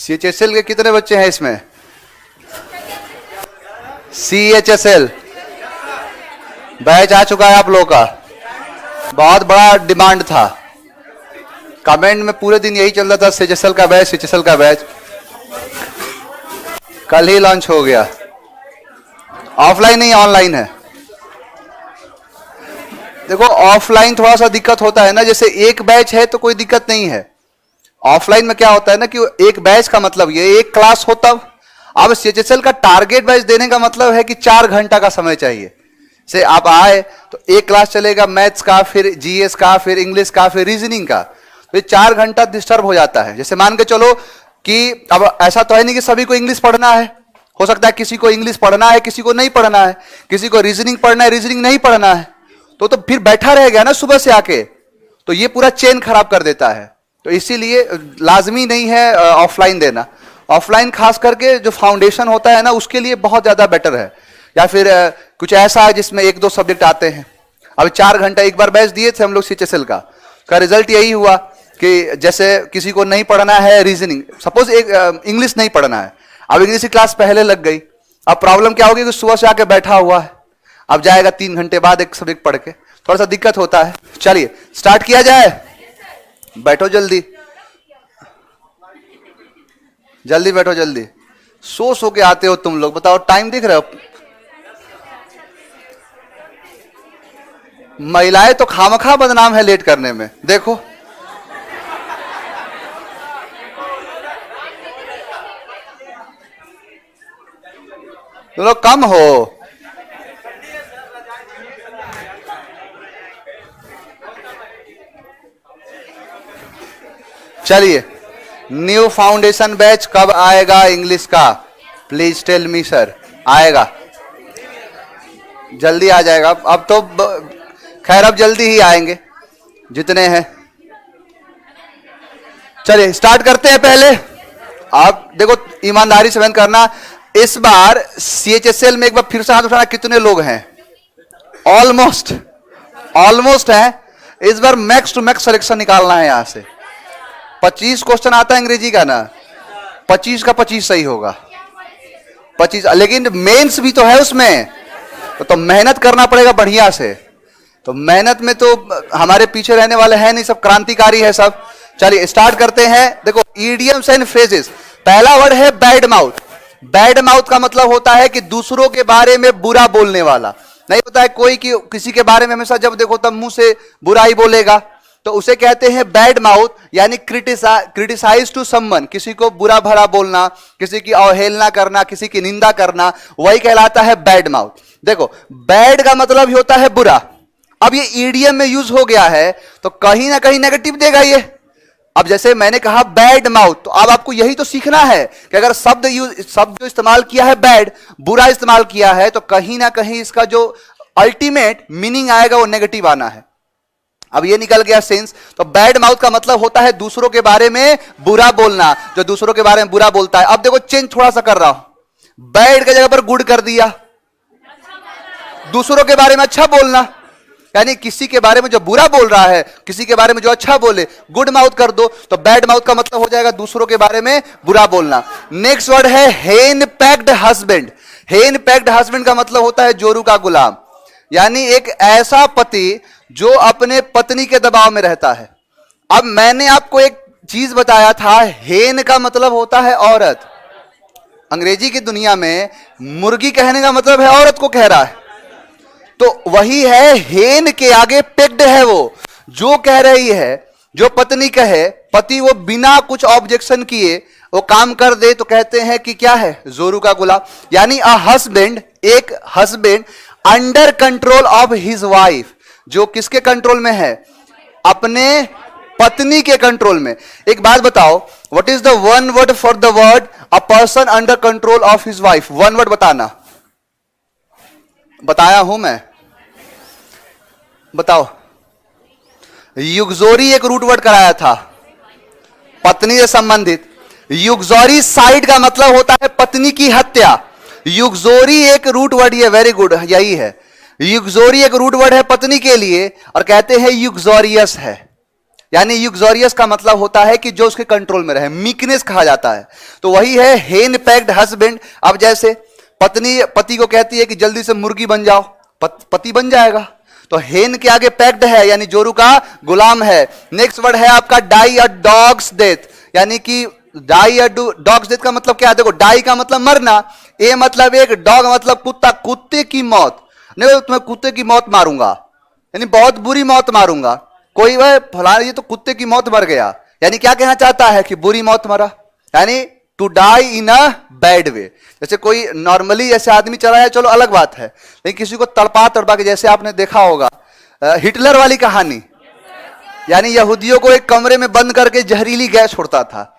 CHSL के कितने बच्चे हैं इसमें? CHSL बैच आ चुका है आप लोगों का, बहुत बड़ा डिमांड था। कमेंट में पूरे दिन यही चल रहा था, CHSL का बैच, CHSL का बैच। कल ही लॉन्च हो गया। ऑफलाइन नहीं ऑनलाइन है। देखो ऑफलाइन थोड़ा सा दिक्कत होता है ना, जैसे एक बैच है तो कोई दिक्कत नहीं है। ऑफलाइन में क्या होता है ना कि एक बैच का मतलब ये एक क्लास होता। अब CHSL का टारगेट बैच देने का मतलब है कि 4 घंटा का समय चाहिए। से आप आए तो एक क्लास चलेगा मैथ्स का, फिर GS का, फिर इंग्लिश का, फिर रीजनिंग का, तो 4 घंटा डिस्टर्ब हो जाता है। जैसे मान के चलो कि अब ऐसा तो है नहीं कि सभी को इंग्लिश पढ़ना है, हो सकता है किसी को इंग्लिश पढ़ना है, किसी को नहीं पढ़ना है, किसी को रीजनिंग पढ़ना है, रीजनिंग नहीं पढ़ना है, तो फिर बैठा रह गया ना सुबह से आके, तो ये पूरा चेन खराब कर देता है। तो इसीलिए लाजमी नहीं है ऑफलाइन देना। ऑफलाइन खास करके जो फाउंडेशन होता है ना उसके लिए बहुत ज्यादा बेटर है। या फिर कुछ ऐसा है जिसमें 1-2 सब्जेक्ट आते हैं। अब 4 घंटा एक बार बैच दिए थे हम लोग CHSL का रिजल्ट यही हुआ कि जैसे किसी को नहीं पढ़ना है रीजनिंग, सपोज एक इंग्लिश नहीं पढ़ना है, अब इंग्लिश की क्लास पहले लग गई। अब प्रॉब्लम क्या होगी कि सुबह से आके बैठा हुआ है, अब जाएगा 3 घंटे बाद एक सब्जेक्ट पढ़ के, थोड़ा सा दिक्कत होता है। चलिए स्टार्ट किया जाए, बैठो जल्दी जल्दी बैठो जल्दी। सो के आते हो तुम लोग, बताओ टाइम दिख रहे हो? महिलाएं तो खामखा बदनाम है लेट करने में, देखो तुम लोग कम हो। चलिए न्यू फाउंडेशन बैच कब आएगा इंग्लिश का? Please tell me sir. आएगा, जल्दी आ जाएगा। अब तो खैर अब जल्दी ही आएंगे जितने हैं। चलिए स्टार्ट करते हैं। पहले आप देखो ईमानदारी से बंद करना, इस बार CHSL में एक बार फिर से हाथ उठाना, कितने लोग हैं? ऑलमोस्ट है। इस बार मैक्स टू मैक्स सिलेक्शन निकालना है। यहां से 25 क्वेश्चन आता है अंग्रेजी का ना, 25 का 25 सही होगा। 25, लेकिन मेंस भी तो है उसमें, तो मेहनत करना पड़ेगा बढ़िया से। तो मेहनत में तो हमारे पीछे रहने वाले हैं नहीं, सब क्रांतिकारी है सब। चलिए स्टार्ट करते हैं। देखो इडियम्स एंड फ्रेजेस, पहला वर्ड है बैड माउथ। बैड माउथ का मतलब होता है कि दूसरों के बारे में बुरा बोलने वाला। नहीं होता है कोई कि किसी के बारे में हमेशा जब देखो तब मुंह से बुरा ही बोलेगा, तो उसे कहते हैं बैड माउथ, यानी क्रिटिसाइज टू समवन, किसी को बुरा भरा बोलना, किसी की अवहेलना करना, किसी की निंदा करना, वही कहलाता है बैड माउथ। देखो बैड का मतलब ही होता है बुरा। अब ये ईडीएम में यूज हो गया है तो कहीं ना कहीं नेगेटिव देगा ये। अब जैसे मैंने कहा बैड माउथ, तो अब आपको यही तो सीखना है कि अगर शब्द जो इस्तेमाल किया है बैड, बुरा इस्तेमाल किया है, तो कहीं ना कहीं इसका जो अल्टीमेट मीनिंग आएगा वो नेगेटिव आना है। अब ये निकल गया सेंस। तो बैड माउथ का मतलब होता है दूसरों के बारे में बुरा बोलना, जो दूसरों के बारे में बुरा बोलता है। अब देखो चेंज थोड़ा सा कर रहा हूं, बैड की जगह पर गुड कर दिया, दूसरों के बारे में अच्छा बोलना, यानी किसी के बारे में जो बुरा बोल रहा है, किसी के बारे में जो अच्छा बोले, गुड माउथ कर दो। तो बैड माउथ का मतलब हो जाएगा दूसरों के बारे में बुरा बोलना। नेक्स्ट वर्ड है हेन पैक्ड हस्बैंड। हेन पैक्ड हस्बैंड का मतलब होता है जोरू का गुलाम, यानी एक ऐसा पति जो अपने पत्नी के दबाव में रहता है। अब मैंने आपको एक चीज बताया था, हेन का मतलब होता है औरत। अंग्रेजी की दुनिया में मुर्गी कहने का मतलब है औरत को कह रहा है, तो वही है हेन के आगे पेक्ड है वो, जो कह रही है, जो पत्नी कहे, पति वो बिना कुछ ऑब्जेक्शन किए वो काम कर दे, तो कहते हैं कि क्या है, जोरू का गुलाम। यानी अ हस्बैंड, एक husband under control of his wife, जो किसके कंट्रोल में है, अपने पत्नी के कंट्रोल में। एक बात बताओ, what is the one word for the word a person under control of his wife? One word बताना। बताया हूं मैं, बताओ। युगजोरी एक रूट वर्ड कराया था, पत्नी से संबंधित। युगजोरी साइड का मतलब होता है पत्नी की हत्या। युगजोरी एक रूट वर्ड, ये वेरी गुड, यही है। युगजोरी एक रूट वर्ड है पत्नी के लिए, और कहते हैं युगजोरियस है। यानी युगजोरियस का मतलब होता है कि जो उसके कंट्रोल में रहे, मीकनेस कहा जाता है। तो वही है हेन पैक्ड हस्बैंड। अब जैसे पत्नी पति को कहती है कि जल्दी से मुर्गी बन जाओ, पति बन जाएगा। तो हेन के आगे पैक्ड है, यानी जोरू का गुलाम है। नेक्स्ट वर्ड है आपका डाई अ डॉग्स डेथ, यानी कि डाई अ डॉग्स डेथ का मतलब क्या है? देखो, डाई का मतलब मरना, ए मतलब एक, डॉग मतलब कुत्ता, कुत्ते की मौत। नहीं, तुम्हें कुत्ते की मौत मारूंगा, यानी बहुत बुरी मौत मारूंगा। कोई वह फला, ये तो कुत्ते की मौत मर गया, यानी क्या कहना चाहता है कि बुरी मौत मरा, यानी to die in a bad way. जैसे कोई नॉर्मली जैसे आदमी चला है, चलो अलग बात है, लेकिन किसी को तड़पा तड़पा के, जैसे आपने देखा होगा हिटलर वाली कहानी, यानी यहूदियों को एक कमरे में बंद करके जहरीली गैस छोड़ता था।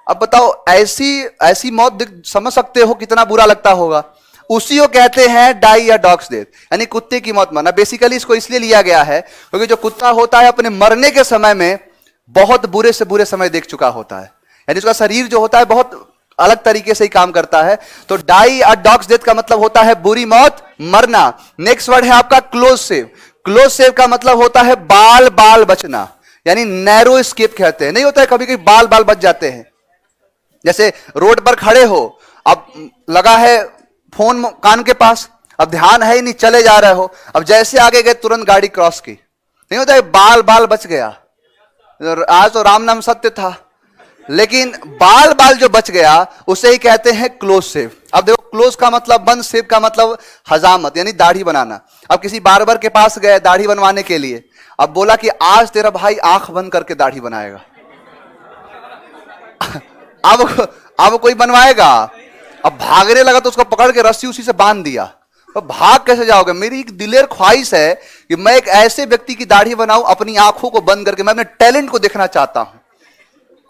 अब बताओ, ऐसी मौत समझ सकते हो कितना बुरा लगता होगा। उसी को कहते हैं डाई या डॉग्स डेथ, यानी कुत्ते की मौत मरना। बेसिकली इसको इसलिए लिया गया है क्योंकि जो कुत्ता होता है अपने मरने के समय में बहुत बुरे से बुरे समय देख चुका होता है, यानी उसका शरीर जो होता है बहुत अलग तरीके से ही काम करता है। तो डाई या डॉग्स डेथ का मतलब होता है बुरी मौत, मरना। नेक्स्ट वर्ड है आपका क्लोज सेव। क्लोज सेव का मतलब होता है बाल बाल बचना, यानी नैरो स्केप कहते हैं। नहीं होता है कभी कभी बाल बाल बच जाते हैं, जैसे रोड पर खड़े हो, अब लगा है फोन कान के पास, अब ध्यान है ही नहीं, चले जा रहे हो, अब जैसे आगे गए तुरंत गाड़ी क्रॉस की, नहीं होता है बाल बाल बच गया। आज तो राम नाम सत्य था, लेकिन बाल बाल जो बच गया उसे ही कहते हैं क्लोज सेव। अब देखो, क्लोज का मतलब बंद, सेव का मतलब हजामत, यानी दाढ़ी बनाना। अब किसी बार्बर के पास गए दाढ़ी बनवाने के लिए, अब बोला कि आज तेरा भाई आंख बंद करके दाढ़ी बनाएगा। अब कोई बनवाएगा? अब भागने लगा तो उसको पकड़ के रस्सी उसी से बांध दिया। तो भाग कैसे जाओगे? मेरी एक दिलेर ख्वाहिश है कि मैं एक ऐसे व्यक्ति की दाढ़ी बनाऊं अपनी आंखों को बंद करके, मैं अपने टैलेंट को देखना चाहता हूं।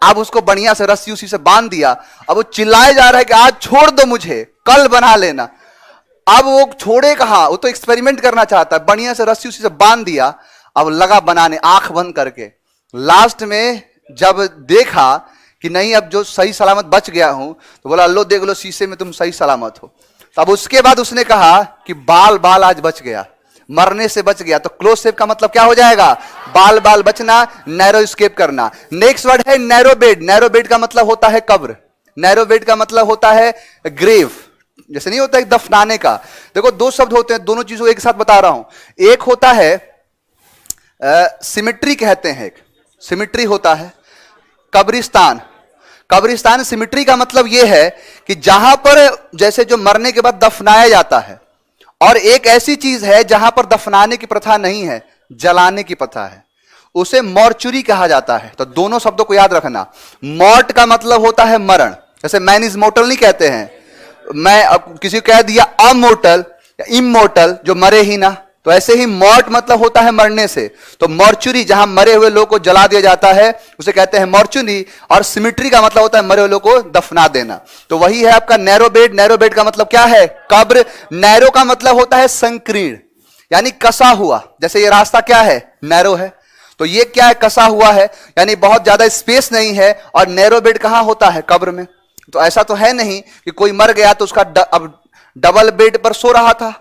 अब उसको बढ़िया से रस्सी उसी से बांध दिया, अब वो चिल्लाए जा रहा है कि आज छोड़ दो मुझे, कल बना लेना। अब वो छोड़े कहां, वो तो एक्सपेरिमेंट करना चाहता है। बढ़िया से रस्सी उसी से बांध दिया, अब लगा बनाने आंख बंद करके। लास्ट में जब देखा कि नहीं अब जो सही सलामत बच गया हूं, तो बोला लो देख लो शीशे में तुम सही सलामत हो। तब उसके बाद उसने कहा कि बाल बाल आज बच गया, मरने से बच गया। तो क्लोज सेव का मतलब क्या हो जाएगा? बाल बाल बचना, नैरो स्केप करना। नेक्स्ट वर्ड है नैरो बेड। नैरो बेड का मतलब होता है कब्र। नैरो बेड का मतलब होता है ग्रेव, जैसे नहीं होता है दफनाने का। देखो, दो शब्द होते हैं, दोनों चीजों एक साथ बता रहा हूं। एक होता है सिमिट्री कहते हैं, एक सिमिट्री होता है कब्रिस्तान। कब्रिस्तान सिमिट्री का मतलब यह है कि जहां पर जैसे जो मरने के बाद दफनाया जाता है, और एक ऐसी चीज है जहां पर दफनाने की प्रथा नहीं है, जलाने की प्रथा है, उसे मॉर्चुरी कहा जाता है। तो दोनों शब्दों को याद रखना। मॉर्ट का मतलब होता है मरण, जैसे मैन इज मोर्टल नहीं कहते हैं, मैं अब किसी को कह दिया अमोर्टल या इमोर्टल, जो मरे ही ना, तो ऐसे ही मॉर्ट मतलब होता है मरने से। तो मॉर्चुरी जहां मरे हुए लोगों को जला दिया जाता है उसे कहते हैं मॉर्चुरी, और सिमिट्री का मतलब होता है मरे हुए लोगों को दफना देना। तो वही है आपका नैरो बेड। नैरो बेड का मतलब क्या है? कब्र। नैरो का मतलब होता है संकीर्ण, यानी कसा हुआ। जैसे ये रास्ता क्या है? नैरो है, तो ये क्या है? कसा हुआ है, यानी बहुत ज्यादा स्पेस नहीं है। और नैरो बेड कहां होता है? कब्र में। तो ऐसा तो है नहीं कि कोई मर गया तो उसका अब डबल बेड पर सो रहा था,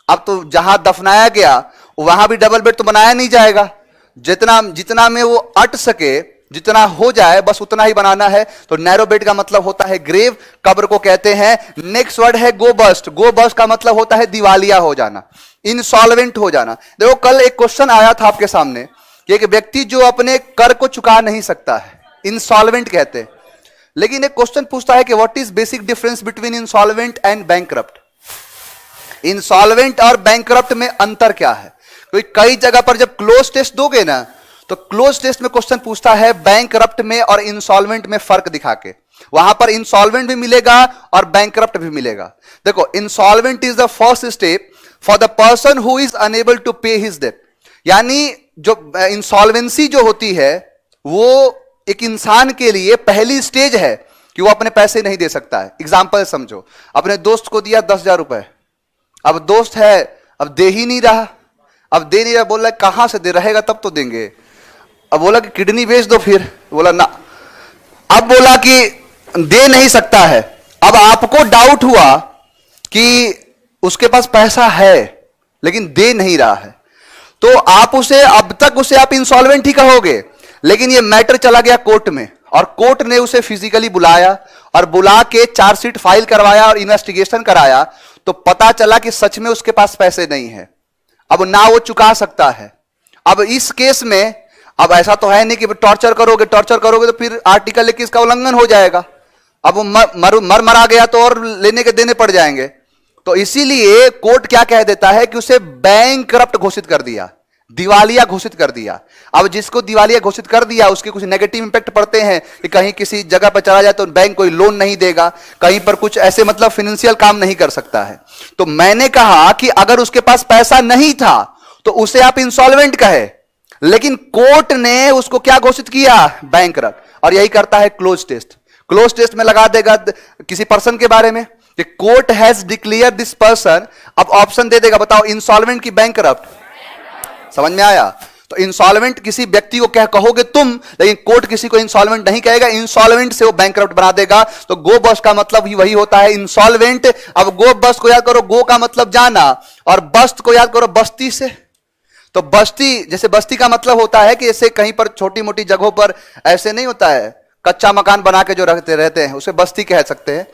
अब तो जहां दफनाया गया वहां भी डबल बेड तो बनाया नहीं जाएगा। जितना में वो अट सके, जितना हो जाए बस उतना ही बनाना है। तो नैरो बेड का मतलब होता है ग्रेव, कब्र को कहते हैं। नेक्स्ट वर्ड है गो बस्ट। गो बस्ट का मतलब होता है दिवालिया हो जाना, इंसॉल्वेंट हो जाना। देखो, कल एक क्वेश्चन आया था आपके सामने कि एक व्यक्ति जो अपने कर को चुका नहीं सकता है, इंसॉल्वेंट कहते हैं। लेकिन एक क्वेश्चन पूछता है कि what is basic difference between insolvent and bankrupt. Insolvent और बैंकरप्ट में अंतर क्या है? क्योंकि कई जगह पर जब क्लोज टेस्ट दोगे ना, तो क्लोज टेस्ट में क्वेश्चन पूछता है बैंकरप्ट में और इंसॉल्वेंट में फर्क दिखा के। वहां पर इंसॉल्वेंट भी मिलेगा और बैंकरप्ट भी मिलेगा। देखो, insolvent is the first step for the person who is unable to pay his debt, यानी जो इंसॉल्वेंसी जो होती है वो एक इंसान के लिए पहली स्टेज है कि वो अपने पैसे नहीं दे सकता है। एग्जाम्पल समझो, अपने दोस्त को दिया 10,000 रुपए, अब दोस्त है, अब दे ही नहीं रहा, अब दे नहीं रहा, बोला कहां से दे, रहेगा तब तो देंगे। अब बोला कि किडनी बेच दो, फिर बोला ना, अब बोला कि दे नहीं सकता है। अब आपको डाउट हुआ कि उसके पास पैसा है लेकिन दे नहीं रहा है, तो आप उसे, अब तक उसे आप इंसॉल्वेंट ही कहोगे, लेकिन ये मैटर चला गया कोर्ट में और कोर्ट ने उसे फिजिकली बुलाया और बुला के चार्जशीट फाइल करवाया और इन्वेस्टिगेशन कराया, तो पता चला कि सच में उसके पास पैसे नहीं है, अब ना वो चुका सकता है। अब इस केस में अब ऐसा तो है नहीं कि टॉर्चर करोगे तो फिर आर्टिकल 21 का उल्लंघन हो जाएगा, अब वो मरा गया तो और लेने के देने पड़ जाएंगे। तो इसीलिए कोर्ट क्या कह देता है कि उसे बैंकरप्ट घोषित कर दिया, दिवालिया घोषित कर दिया। अब जिसको दिवालिया घोषित कर दिया उसके कुछ नेगेटिव इंपैक्ट पड़ते हैं कि कहीं किसी जगह पर चला जाए तो बैंक कोई लोन नहीं देगा, कहीं पर कुछ ऐसे मतलब फाइनेंशियल काम नहीं कर सकता है। तो मैंने कहा कि अगर उसके पास पैसा नहीं था तो उसे आप इंसॉल्वेंट कहे, लेकिन कोर्ट ने उसको क्या घोषित किया, बैंकरप्ट। और यही करता है क्लोज टेस्ट। क्लोज टेस्ट में लगा देगा किसी पर्सन के बारे में कि court has declare this person, अब ऑप्शन दे देगा, बताओ इंसॉल्वेंट की बैंकरप्ट। समझ में आया? तो इंसॉल्वेंट किसी व्यक्ति को क्या कहोगे तुम, लेकिन कोर्ट किसी को इंसॉल्वेंट नहीं कहेगा, इंसॉल्वेंट से वो बैंकरप्ट बना देगा। तो गो बस्ट का मतलब ही वही होता है, इंसॉल्वेंट। अब गो बस्ट को याद करो, गो का मतलब जाना और बस्त को याद करो बस्ती से। तो बस्ती, जैसे बस्ती का मतलब होता है कि जैसे कहीं पर छोटी मोटी जगहों पर ऐसे नहीं होता है, कच्चा मकान बना के जो रहते हैं उसे बस्ती कह सकते हैं।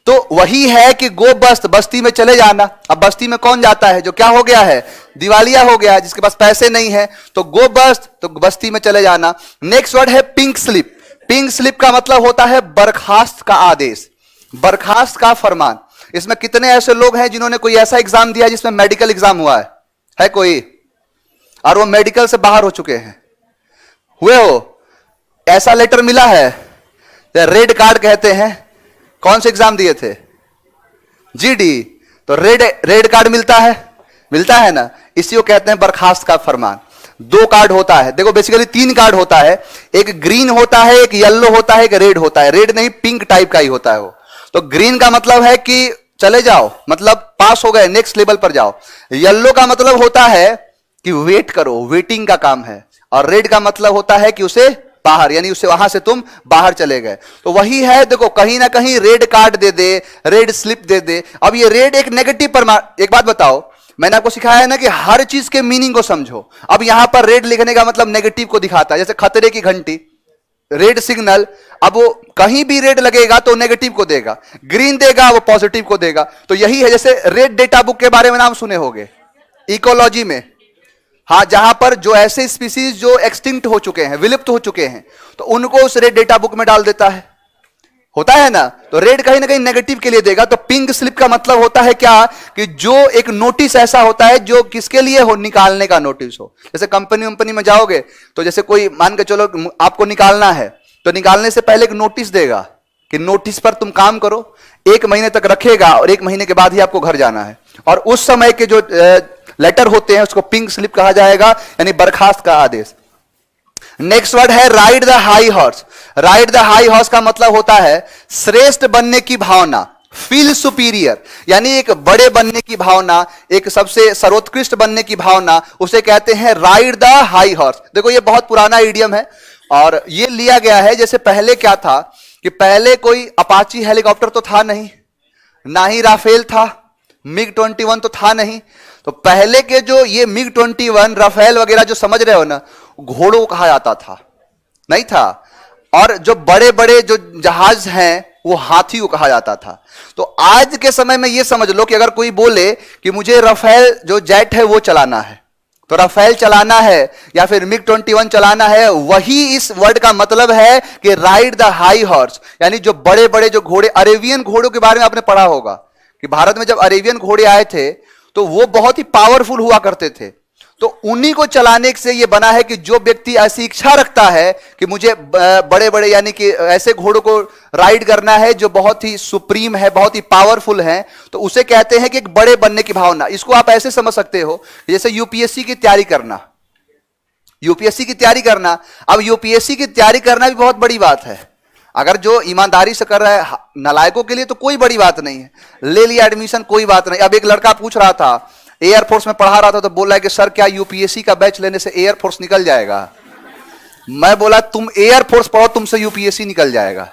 तो वही है कि गो बस्त, बस्ती में चले जाना। अब बस्ती में कौन जाता है, जो क्या हो गया है, दिवालिया हो गया, जिसके पास पैसे नहीं है। तो गो बस्त, तो बस्ती में चले जाना। नेक्स्ट वर्ड है पिंक स्लिप। पिंक स्लिप का मतलब होता है बर्खास्त का आदेश, बर्खास्त का फरमान। इसमें कितने ऐसे लोग हैं जिन्होंने कोई ऐसा एग्जाम दिया जिसमें मेडिकल एग्जाम हुआ है कोई, और वो मेडिकल से बाहर हो चुके हैं, हुए हो, ऐसा लेटर मिला है, रेड कार्ड कहते हैं। कौन से एग्जाम दिए थे, जीडी, तो रेड कार्ड मिलता है ना, इसी को कहते हैं बर्खास्त का फरमान। 2 कार्ड होता है, देखो बेसिकली 3 कार्ड होता है, एक ग्रीन होता है, एक येलो होता है, एक रेड होता है। रेड नहीं, पिंक टाइप का ही होता है वो। तो ग्रीन का मतलब है कि चले जाओ, मतलब पास हो गए, नेक्स्ट लेवल पर जाओ। येलो का मतलब होता है कि वेट करो, वेटिंग का काम है। और रेड का मतलब होता है कि उसे बाहर, यानी उसे वहां से तुम बाहर चले गए। तो वही है, देखो कहीं ना कहीं रेड कार्ड दे दे, रेड स्लिप दे दे। अब ये रेड एक नेगेटिव एक बात बताओ, मैंने आपको सिखाया है ना कि हर चीज के मीनिंग को समझो। अब यहां पर रेड लिखने का मतलब नेगेटिव को दिखाता है, जैसे खतरे की घंटी, रेड सिग्नल। अब वो कहीं भी रेड लगेगा तो नेगेटिव को देगा, ग्रीन देगा वो पॉजिटिव को देगा। तो यही है, जैसे रेड डेटा बुक के बारे में नाम सुने होंगे, इकोलॉजी में, हाँ, जहां पर जो ऐसे स्पीसीज जो एक्सटिंक्ट हो चुके हैं, विलुप्त हो चुके हैं, तो उनको उस रेड डेटा बुक में डाल देता है, होता है ना। तो रेड कहीं ना कहीं नेगेटिव के लिए देगा। तो पिंक स्लिप का मतलब होता है क्या, कि जो एक नोटिस ऐसा होता है जो किसके लिए हो, निकालने का नोटिस हो। जैसे कंपनी में जाओगे तो जैसे कोई मान के चलो आपको निकालना है, तो निकालने से पहले एक नोटिस देगा कि नोटिस पर तुम काम करो, 1 महीने तक रखेगा और 1 महीने के बाद ही आपको घर जाना है। और उस समय के जो लेटर होते हैं उसको पिंक स्लिप कहा जाएगा, यानी बर्खास्त का आदेश। नेक्स्ट वर्ड है ride the high horse. Ride the high horse का मतलब होता है श्रेष्ठ बनने की भावना, फील सुपीरियर, यानी एक बड़े बनने की भावना, एक सबसे सर्वोत्कृष्ट बनने की भावना, उसे कहते हैं राइड द हाई हॉर्स। देखो ये बहुत पुराना इडियम है और ये लिया गया है, जैसे पहले क्या था कि पहले कोई अपाची हेलीकॉप्टर तो था नहीं, ना ही राफेल था, मिग 21 तो था नहीं। तो पहले के जो ये मिग 21, राफेल वगैरह जो समझ रहे हो ना, घोड़ों को कहा जाता था, नहीं था। और जो बड़े बड़े जो जहाज हैं वो हाथी को कहा जाता था। तो आज के समय में ये समझ लो कि अगर कोई बोले कि मुझे राफेल जो जेट है वो चलाना है, तो राफेल चलाना है या फिर मिग 21 चलाना है, वही इस वर्ड का मतलब है कि राइड द हाई हॉर्स, यानी जो बड़े बड़े जो घोड़े, अरेबियन घोड़ों के बारे में आपने पढ़ा होगा कि भारत में जब अरेबियन घोड़े आए थे तो वो बहुत ही पावरफुल हुआ करते थे। तो उन्हीं को चलाने से ये बना है कि जो व्यक्ति ऐसी इच्छा रखता है कि मुझे बड़े बड़े यानी कि ऐसे घोड़ों को राइड करना है जो बहुत ही सुप्रीम है, बहुत ही पावरफुल है, तो उसे कहते हैं कि एक बड़े बनने की भावना। इसको आप ऐसे समझ सकते हो जैसे यूपीएससी की तैयारी करना। यूपीएससी की तैयारी करना। अब यूपीएससी की तैयारी करना भी बहुत बड़ी बात है। अगर जो ईमानदारी से कर रहा है, नालायकों के लिए तो कोई बड़ी बात नहीं है, ले लिया एडमिशन, कोई बात नहीं। अब एक लड़का पूछ रहा था, एयरफोर्स में पढ़ा रहा था, तो बोल रहा है कि सर क्या यूपीएससी का बैच लेने से एयरफोर्स निकल जाएगा? मैं बोला तुम एयरफोर्स पढ़ो, तुमसे यूपीएससी निकल जाएगा।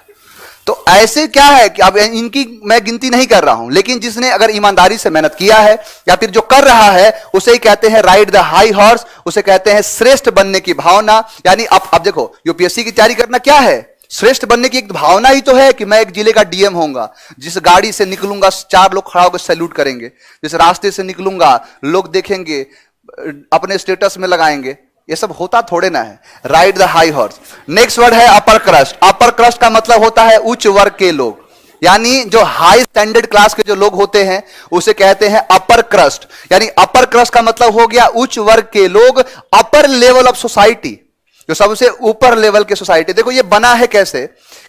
तो ऐसे क्या है कि अब इनकी मैं गिनती नहीं कर रहा हूं, लेकिन जिसने अगर ईमानदारी से मेहनत किया है या फिर जो कर रहा है, उसे ही कहते हैं राइड द हाई हॉर्स, उसे कहते हैं श्रेष्ठ बनने की भावना। यानी अब देखो, यूपीएससी की तैयारी करना क्या है? श्रेष्ठ बनने की एक भावना ही तो है कि मैं एक जिले का डीएम होऊंगा, जिस गाड़ी से निकलूंगा 4 लोग खड़ा होकर सैल्यूट करेंगे, जिस रास्ते से निकलूंगा लोग देखेंगे, अपने स्टेटस में लगाएंगे। ये सब होता थोड़े ना है। Ride the high horse. Next word है अपर क्रस्ट। अपर क्रस्ट का मतलब होता है उच्च वर्ग के लोग, यानी जो हाई स्टैंडर्ड क्लास के जो लोग होते हैं उसे कहते हैं अपर क्रस्ट। यानी अपर क्रस्ट का मतलब हो गया उच्च वर्ग के लोग, अपर लेवल ऑफ सोसाइटी, जो सबसे ऊपर लेवल के सोसाइटी। देखो ये बना है कैसे,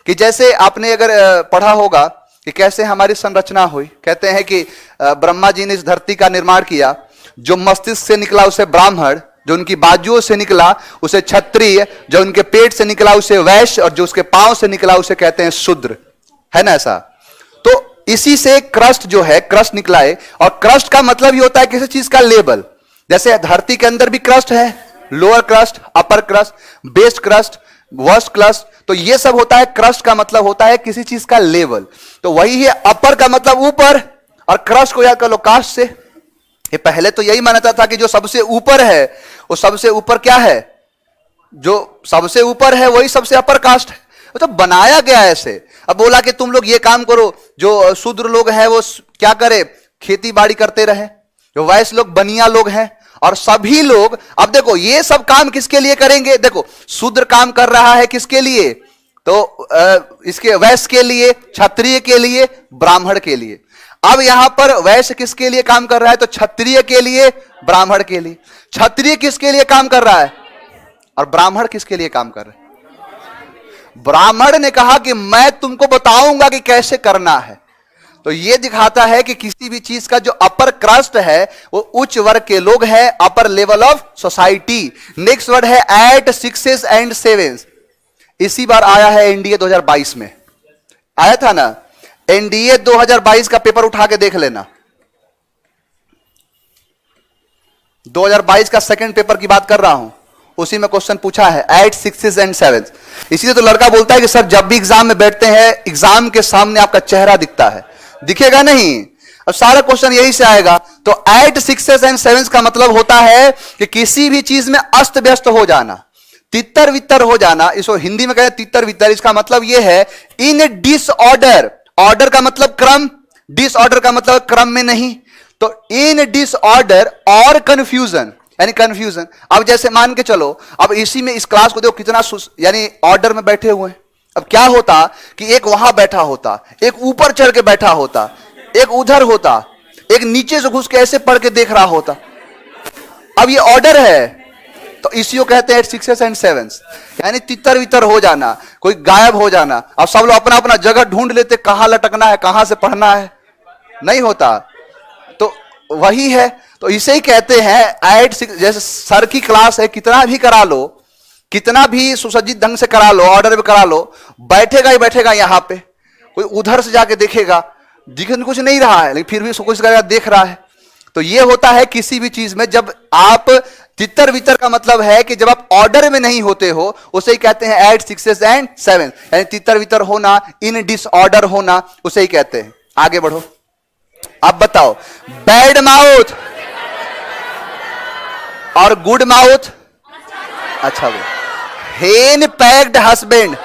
कि जैसे आपने अगर पढ़ा होगा कि कैसे हमारी संरचना हुई। कहते हैं कि ब्रह्मा जी ने इस धरती का निर्माण किया, जो मस्तिष्क से निकला उसे ब्राह्मण, जो उनकी बाजुओं से निकला उसे क्षत्रिय, जो उनके पेट से निकला उसे वैश्य, और जो उसके पांव से निकला उसे कहते हैं शूद्र। है ना ऐसा? तो इसी से क्रस्ट जो है, क्रस्ट निकला है। और क्रस्ट का मतलब ही होता है किसी चीज का लेवल। जैसे धरती के अंदर भी क्रस्ट है, lower crust, upper crust, best crust, worst crust. तो ये सब होता है, क्रस्ट का मतलब होता है किसी चीज का लेवल। तो वही है, अपर का मतलब ऊपर, और क्रस्ट को याद कर लो कास्ट से। ये पहले तो यही मानता था कि जो सबसे ऊपर है वो सबसे ऊपर क्या है, जो सबसे ऊपर है वही सबसे अपर कास्ट है। तो बनाया गया ऐसे। अब बोला कि तुम लोग ये काम करो, जो शूद्र लोग हैं वो क्या करे, खेती बाड़ी करते रहे, जो वैश्य लोग बनिया लोग हैं, और सभी लोग। अब देखो ये सब काम किसके लिए करेंगे? देखो शूद्र काम कर रहा है किसके लिए? तो इसके वैश्य के लिए, क्षत्रिय के लिए, ब्राह्मण के लिए। अब यहां पर वैश्य किसके लिए काम कर रहा है? तो क्षत्रिय के लिए, ब्राह्मण के लिए। क्षत्रिय किसके लिए काम कर रहा है और ब्राह्मण किसके लिए काम कर रहा है? ब्राह्मण ने कहा कि मैं तुमको बताऊंगा कि कैसे करना है। तो यह दिखाता है कि किसी भी चीज का जो अपर क्रस्ट है वो उच्च वर्ग के लोग हैं, upper level of society. Next word है एट 6 एंड 7। इसी बार आया है एनडीए 2022 में, आया था ना। एनडीए 2022 का पेपर उठा के देख लेना। 2022 का सेकंड पेपर की बात कर रहा हूं, उसी में क्वेश्चन पूछा है 8, 6 एंड 7। इसीलिए तो लड़का बोलता है कि सर जब भी एग्जाम में बैठते हैं, एग्जाम के सामने आपका चेहरा दिखता है, दिखेगा नहीं। अब सारा क्वेश्चन यही से आएगा। तो 8, 6 एंड 7 का मतलब होता है कि किसी भी चीज में अस्त व्यस्त हो जाना, तितर वितर हो जाना। इसको हिंदी में कहते हैं तितर वितर। इसका मतलब यह है इन डिसऑर्डर। ऑर्डर का मतलब क्रम, डिसऑर्डर का मतलब क्रम में नहीं। तो इन डिसऑर्डर और कंफ्यूजन, यानी कंफ्यूजन। अब जैसे मान के चलो, अब इसी में इस क्लास को देखो कितना यानी ऑर्डर में बैठे हुए हैं। अब क्या होता कि एक वहां बैठा होता, एक ऊपर चढ़ के बैठा होता, एक उधर होता, एक नीचे से घुस के ऐसे पढ़ के देख रहा होता। अब ये ऑर्डर है। तो इसी कहते हैं 6 एंड 7, यानी तितर वितर हो जाना, कोई गायब हो जाना। अब सब लोग अपना अपना जगह ढूंढ लेते, कहां लटकना है, कहां से पढ़ना है, नहीं होता। तो वही है। तो इसे ही कहते हैं 8, 6। जैसे सर की क्लास है, कितना भी करा लो, कितना भी सुसज्जित ढंग से करा लो, ऑर्डर में करा लो, बैठेगा ही बैठेगा यहां पे। कोई उधर से जाके देखेगा, दिखने कुछ नहीं रहा है, लेकिन फिर भी उसको कुछ करेगा, देख रहा है। तो ये होता है किसी भी चीज में, जब आप तितर वितर का मतलब है कि जब आप ऑर्डर में नहीं होते हो, उसे ही कहते हैं 8, 6 एंड 7। यानी तितर वितर होना, इन डिसऑर्डर होना, उसे ही कहते हैं। आगे बढ़ो। अब बताओ, बैड माउथ और गुड माउथ। अच्छा, वो हेन पैक्ड हस्बैंड।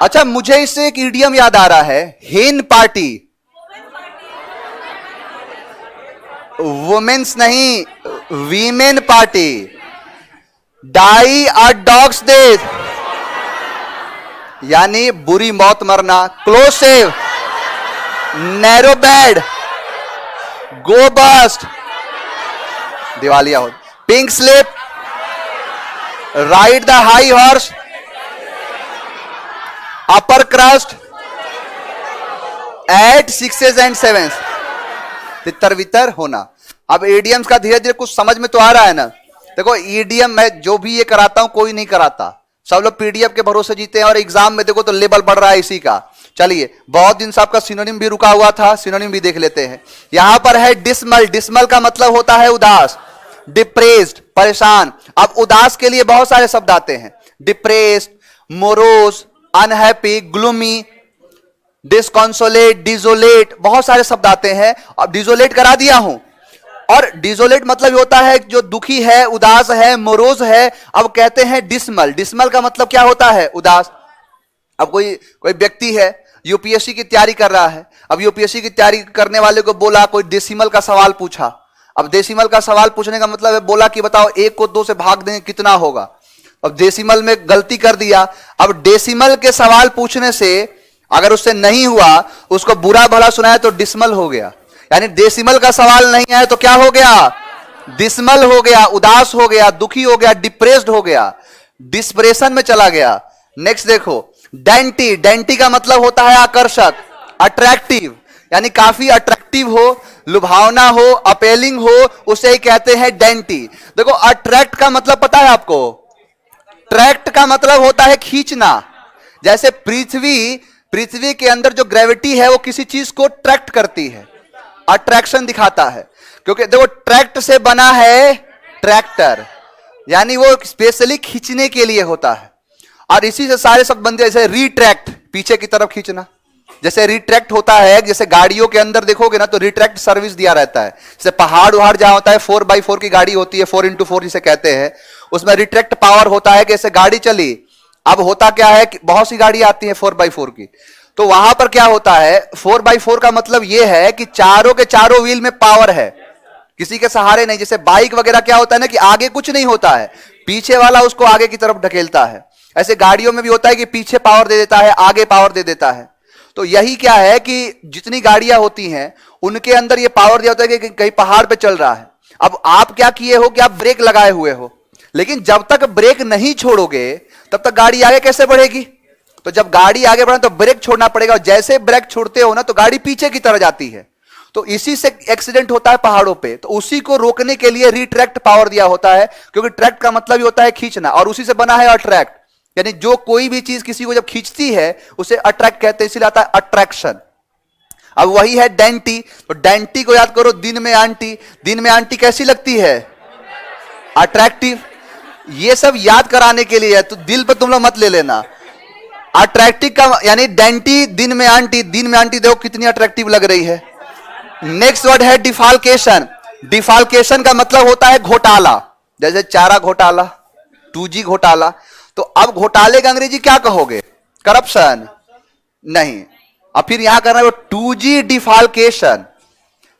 अच्छा, मुझे इससे एक इडियम याद आ रहा है, हेन पार्टी। वुमेन्स नहीं, women party. Die a dog's death, यानी बुरी मौत मरना। Close shave, narrow bed, go bust, दिवालिया हो। Pink slip, ride the high horse, upper crust, at 6 and 7। तितर वितर होना। अब एडियम्स का धीरे धीरे कुछ समझ में तो आ रहा है ना। देखो ईडीएम मैं जो भी ये कराता हूं कोई नहीं कराता, सब लोग पीडीएफ के भरोसे जीते हैं, और एग्जाम में देखो तो लेवल बढ़ रहा है इसी का। चलिए बहुत दिन से आपका सिनोनिम भी रुका हुआ था, सिनोनिम भी देख लेते हैं। यहां पर है डिसमल, डिसमल का मतलब होता है उदास, डिप्रेस्ड परेशान। अब उदास के लिए बहुत सारे शब्द आते हैं, डिप्रेस्ड, मोरोज, अनहैप्पी, ग्लूमी, डिस्कॉन्सोलेट, डिजोलेट, बहुत सारे शब्द आते हैं। अब डिजोलेट करा दिया हूं, और डिजोलेट मतलब होता है जो दुखी है, उदास है, मोरोज है। अब कहते हैं डिसमल, डिसमल का मतलब क्या होता है, उदास। अब कोई व्यक्ति है यूपीएससी की तैयारी कर रहा है, अब यूपीएससी की तैयारी करने वाले को बोला कोई डेसिमल का सवाल पूछा। अब डेसिमल का सवाल पूछने का मतलब है, बोला कि बताओ 1 को 2 से भाग देंगे कितना होगा। अब डेसिमल में गलती कर दिया। अब डेसिमल के सवाल पूछने से अगर उससे नहीं हुआ, उसको बुरा भला सुनाया तो डिसमल हो गया, यानी डेसिमल का सवाल नहीं आया तो क्या हो गया, डिसमल हो गया, उदास हो गया, दुखी हो गया, डिप्रेस्ड हो गया, डिस्प्रेशन में चला गया। नेक्स्ट देखो डेंटी, डेंटी का मतलब होता है आकर्षक, अट्रैक्टिव, यानी काफी अट्रैक्टिव हो, लुभावना हो, अपेलिंग हो, उसे ही कहते हैं डेंटी। देखो अट्रैक्ट का मतलब पता है आपको, ट्रैक्ट का मतलब होता है खींचना। जैसे पृथ्वी के अंदर जो ग्रेविटी है वो किसी चीज को ट्रैक्ट करती है, अट्रैक्शन दिखाता है, क्योंकि देखो ट्रैक्ट से बना है ट्रैक्टर, यानी वो स्पेशली खींचने के लिए होता है। और इसी से सारे शब्द बनते हैं, जैसे रिट्रैक्ट, पीछे की तरफ खींचना। जैसे रिट्रैक्ट होता है, जैसे गाड़ियों के अंदर देखोगे ना तो रिट्रैक्ट सर्विस दिया रहता है। जैसे पहाड़ उहाड़ जहां होता है 4x4 की गाड़ी होती है, 4x4 जिसे कहते हैं, उसमें रिट्रैक्ट पावर होता है कि जैसे गाड़ी चली। अब होता क्या है कि बहुत सी गाड़ी आती है 4x4 की, तो वहां पर क्या होता है, 4x4 का मतलब यह है कि चारों के चारों व्हील में पावर है, किसी के सहारे नहीं। जैसे बाइक वगैरह क्या होता है ना कि आगे कुछ नहीं होता है, पीछे वाला उसको आगे की तरफ ढकेलता है। ऐसे गाड़ियों में भी होता है कि पीछे पावर दे देता है, आगे पावर दे देता है। तो यही क्या है कि जितनी गाड़ियां होती हैं उनके अंदर ये पावर दिया होता है कि कहीं पहाड़ पे चल रहा है। अब आप क्या किए हो कि आप ब्रेक लगाए हुए हो, लेकिन जब तक ब्रेक नहीं छोड़ोगे तब तक गाड़ी आगे कैसे बढ़ेगी। तो जब गाड़ी आगे बढ़े तो ब्रेक छोड़ना पड़ेगा, और जैसे ब्रेक छोड़ते हो ना तो गाड़ी पीछे की तरह जाती है। तो इसी से एक्सीडेंट होता है पहाड़ों पे, तो उसी को रोकने के लिए रिट्रैक्ट पावर दिया होता है, क्योंकि ट्रैक्ट का मतलब ही होता है खींचना, और उसी से बना है अट्रैक्ट, यानी जो कोई भी चीज किसी को जब खींचती है उसे अट्रैक्ट कहते हैं, इसीलिए आता है अट्रैक्शन। अब वही है डेंटी, तो डेंटी को याद करो, दिन में आंटी, दिन में आंटी कैसी लगती है, अट्रैक्टिव। ये सब याद कराने के लिए है, तो दिल पे तुम लोग मत ले लेना। अट्रैक्टिव का यानी डेंटी, दिन में आंटी, दिन में आंटी देखो कितनी अट्रैक्टिव लग रही है। नेक्स्ट वर्ड है डिफाल्केशन, डिफाल्केशन का मतलब होता है घोटाला, जैसे चारा घोटाला, 2G घोटाला। तो अब घोटाले का अंग्रेजी क्या कहोगे, करप्शन नहीं। अब फिर यहां करना है 2G डिफाल्केशन,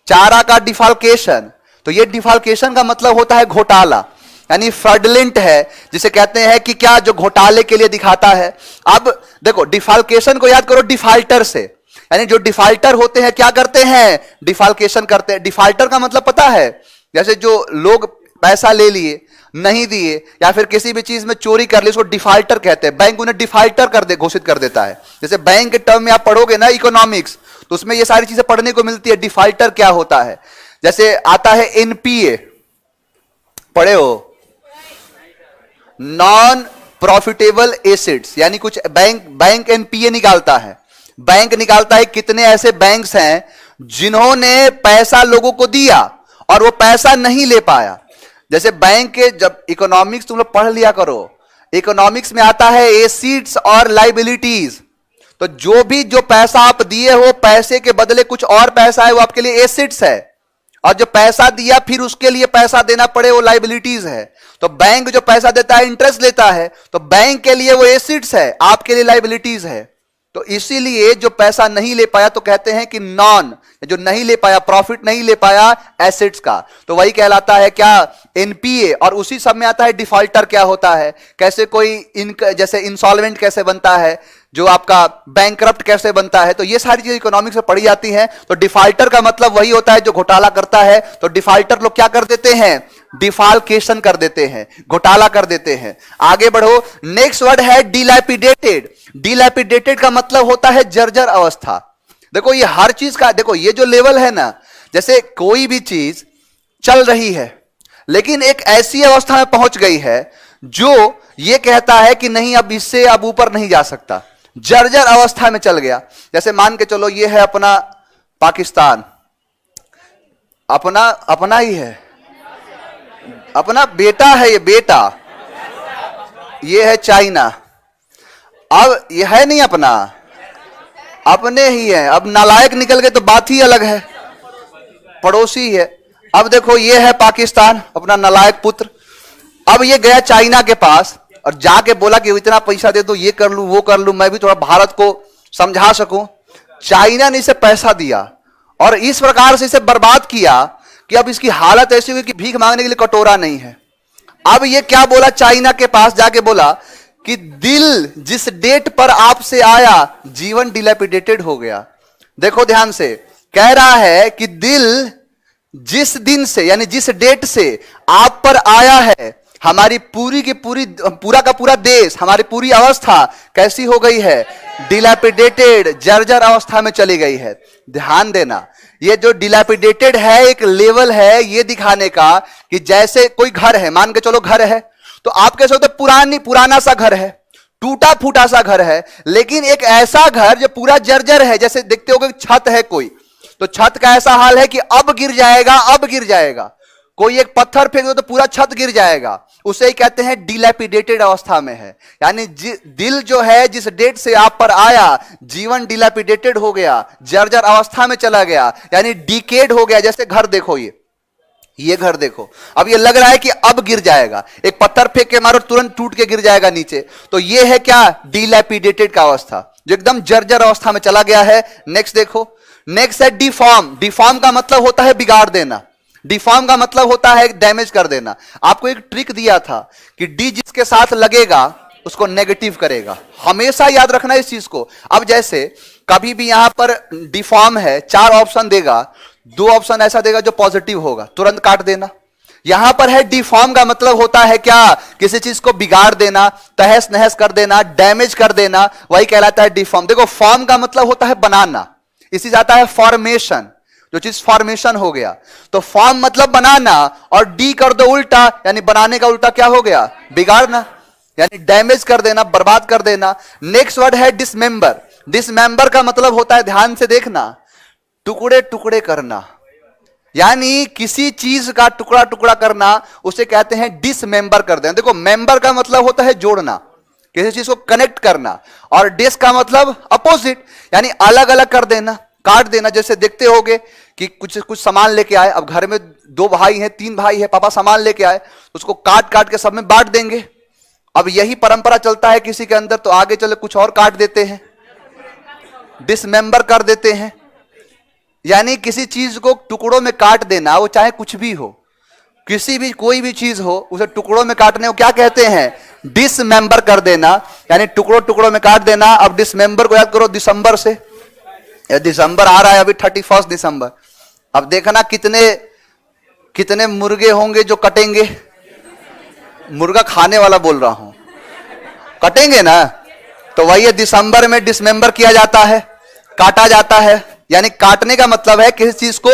चारा का डिफाल्केशन। तो ये डिफाल्केशन का मतलब होता है घोटाला, यानी फ्रॉडलेंट है, जिसे कहते हैं कि क्या जो घोटाले के लिए दिखाता है। अब देखो डिफाल्केशन को याद करो डिफाल्टर से, यानी जो डिफाल्टर होते हैं क्या करते हैं, डिफाल्केशन करते हैं। डिफाल्टर का मतलब पता है, जैसे जो लोग पैसा ले लिए नहीं दिए या फिर किसी भी चीज में चोरी कर ली, उसको डिफाल्टर कहते हैं। बैंक उन्हें डिफाल्टर घोषित कर देता है। जैसे बैंक के टर्म में आप पढ़ोगे ना इकोनॉमिक्स, तो उसमें ये सारी चीजें पढ़ने को मिलती है, डिफाल्टर क्या होता है। जैसे आता है एनपीए, पढ़े हो, नॉन प्रॉफिटेबल एसेट्स, यानी कुछ बैंक एनपीए निकालता है। बैंक निकालता है कितने ऐसे बैंक्स हैं जिन्होंने पैसा लोगों को दिया और वो पैसा नहीं ले पाया। जैसे बैंक के, जब इकोनॉमिक्स तुम लोग पढ़ लिया करो, इकोनॉमिक्स में आता है एसेट्स और लाइबिलिटीज। तो जो भी जो पैसा आप दिए हो, पैसे के बदले कुछ और पैसा है, वो आपके लिए एसेट्स है, और जो पैसा दिया फिर उसके लिए पैसा देना पड़े वो लाइबिलिटीज है। तो बैंक जो पैसा देता है इंटरेस्ट लेता है, तो बैंक के लिए वो एसेट्स है, आपके लिए लाइबिलिटीज है। तो इसीलिए जो पैसा नहीं ले पाया तो कहते हैं कि नॉन, जो नहीं ले पाया, प्रॉफिट नहीं ले पाया एसेट्स का, तो वही कहलाता है क्या, एनपीए। और उसी सब में आता है डिफॉल्टर क्या होता है, कैसे कोई जैसे इंसॉल्वेंट कैसे बनता है, जो आपका बैंकरप्ट कैसे बनता है। तो ये सारी चीजें इकोनॉमिक्स में पढ़ी जाती हैं। तो डिफॉल्टर का मतलब वही होता है जो घोटाला करता है। तो डिफॉल्टर लोग क्या कर देते हैं, डिफाल्केशन कर देते हैं, घोटाला कर देते हैं। आगे बढ़ो, नेक्स्ट वर्ड है डिलैपिडेटेड। डिलैपिडेटेड का मतलब होता है जर्जर अवस्था। देखो ये हर चीज का, देखो ये जो लेवल है ना, जैसे कोई भी चीज चल रही है लेकिन एक ऐसी अवस्था में पहुंच गई है जो ये कहता है कि नहीं, अब इससे अब ऊपर नहीं जा सकता, जर्जर अवस्था में चल गया। जैसे मान के चलो ये है अपना पाकिस्तान, अपना ही है, अपना बेटा है, ये बेटा, ये है चाइना। अब ये है नहीं अपना, अपने ही है। अब नालायक निकल गए तो बात ही अलग है, पड़ोसी है। अब देखो ये है पाकिस्तान, अपना नालायक पुत्र। अब ये गया चाइना के पास और जाके बोला कि इतना पैसा दे दो, ये कर लूं वो कर लूं, मैं भी थोड़ा भारत को समझा सकूं। चाइना ने इसे पैसा दिया और इस प्रकार से इसे बर्बाद किया कि अब इसकी हालत ऐसी हुई कि भीख मांगने के लिए कटोरा नहीं है। अब ये क्या बोला, चाइना के पास जाके बोला कि दिल जिस डेट पर आपसे आया, जीवन डिलैपिडेटेड हो गया। देखो ध्यान से, कह रहा है कि दिल जिस दिन से, यानी जिस डेट से आप पर आया है, हमारी पूरी की पूरी, पूरा का पूरा देश, हमारी पूरी अवस्था कैसी हो गई है, डिलैपिडेटेड, जर्जर अवस्था में चली गई है। ध्यान देना, ये जो डिलैपिडेटेड है एक लेवल है ये दिखाने का कि जैसे कोई घर है, मान के चलो घर है, तो आप कैसे होते, पुराना सा घर है, टूटा फूटा सा घर है, लेकिन एक ऐसा घर जो पूरा जर्जर है। जैसे देखते हो कि छत है कोई, तो छत का ऐसा हाल है कि अब गिर जाएगा, अब गिर जाएगा। कोई एक पत्थर फेंक दो तो पूरा छत गिर जाएगा, उसे ही कहते हैं डिलैपिडेटेड अवस्था में है। यानी दिल जो है जिस डेट से आप पर आया, जीवन डिलैपिडेटेड हो गया, जर्जर अवस्था में चला गया, यानी डिकेड हो गया। जैसे घर देखो, ये घर देखो, अब ये लग रहा है कि अब गिर जाएगा, एक पत्थर फेंक के मारो तुरंत टूट के गिर जाएगा नीचे। तो ये है क्या, डिलैपिडेटेड का अवस्था, जो एकदम जर्जर अवस्था में चला गया है। नेक्स्ट देखो, नेक्स्ट है डिफॉर्म। डिफॉर्म का मतलब होता है बिगाड़ देना, डिफॉर्म का मतलब होता है डैमेज कर देना। आपको एक ट्रिक दिया था कि डी जिसके साथ लगेगा उसको नेगेटिव करेगा, हमेशा याद रखना इस चीज को। अब जैसे कभी भी यहां पर डिफॉर्म है, 4 ऑप्शन देगा, 2 ऑप्शन ऐसा देगा जो पॉजिटिव होगा, तुरंत काट देना। यहां पर है डिफॉर्म का मतलब होता है क्या, किसी चीज को बिगाड़ देना, तहस नहस कर देना, डैमेज कर देना, वही कहलाता है डिफॉर्म। देखो फॉर्म का मतलब होता है बनाना, इसी जाता है फॉर्मेशन, जो चीज फॉर्मेशन हो गया। तो फॉर्म मतलब बनाना, और डी कर दो उल्टा, यानी बनाने का उल्टा क्या हो गया, बिगाड़ना, यानी डैमेज कर देना, बर्बाद कर देना। नेक्स्ट वर्ड है डिसमेंबर। डिसमेंबर का मतलब होता है, ध्यान से देखना, टुकड़े टुकड़े करना, यानी किसी चीज का टुकड़ा टुकड़ा करना, उसे कहते हैं डिसमेंबर कर देना। देखो मेंबर का मतलब होता है जोड़ना, किसी चीज को कनेक्ट करना, और डिस का मतलब अपोजिट, यानी अलग अलग कर देना, काट देना। जैसे देखते होगे कि कुछ सामान लेके आए, अब घर में 2 भाई हैं, 3 भाई है, पापा सामान लेके आए, उसको काट काट के सब में बांट देंगे। अब यही परंपरा चलता है किसी के अंदर, तो आगे चले कुछ और काट देते हैं, डिसमेंबर कर देते हैं। यानी किसी चीज को टुकड़ों में काट देना, वो चाहे कुछ भी हो, किसी भी कोई भी चीज हो, उसे टुकड़ों में काटने को क्या कहते हैं, डिसमेंबर कर देना, यानी टुकड़ों टुकड़ों में काट देना। अब डिसमेंबर को याद करो दिसंबर से, दिसंबर आ रहा है अभी 31 दिसंबर। अब देखना कितने मुर्गे होंगे जो कटेंगे, मुर्गा खाने वाला बोल रहा हूं, कटेंगे ना। तो वही है, दिसंबर में डिसमेंबर किया जाता है, काटा जाता है। यानी काटने का मतलब है किसी चीज को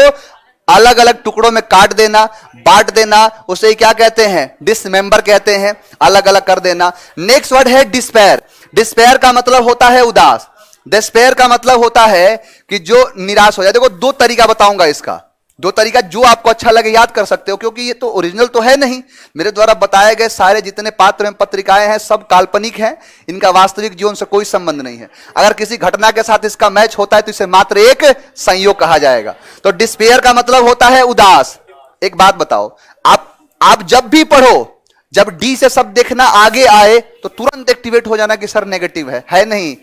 अलग अलग टुकड़ों में काट देना, बांट देना, उसे क्या कहते हैं, डिसमेंबर कहते हैं, अलग अलग कर देना। नेक्स्ट वर्ड है डिस्पेयर। डिस्पेयर का मतलब होता है उदास। डिस्पेयर का मतलब होता है कि जो निराश हो जाए। देखो 2 तरीका बताऊंगा इसका, 2 तरीका जो आपको अच्छा लगे याद कर सकते हो, क्योंकि ये तो ओरिजिनल तो है नहीं। मेरे द्वारा बताए गए सारे जितने पात्र एवं पत्रिकाएं हैं सब काल्पनिक हैं, इनका वास्तविक जीवन से कोई संबंध नहीं है। अगर किसी घटना के साथ इसका मैच होता है तो इसे मात्र एक संयोग कहा जाएगा। तो डिस्पेयर का मतलब होता है उदास। एक बात बताओ, आप जब भी पढ़ो, जब डी से शब्द देखना आगे आए तो तुरंत एक्टिवेट हो जाना कि सर नेगेटिव है नहीं।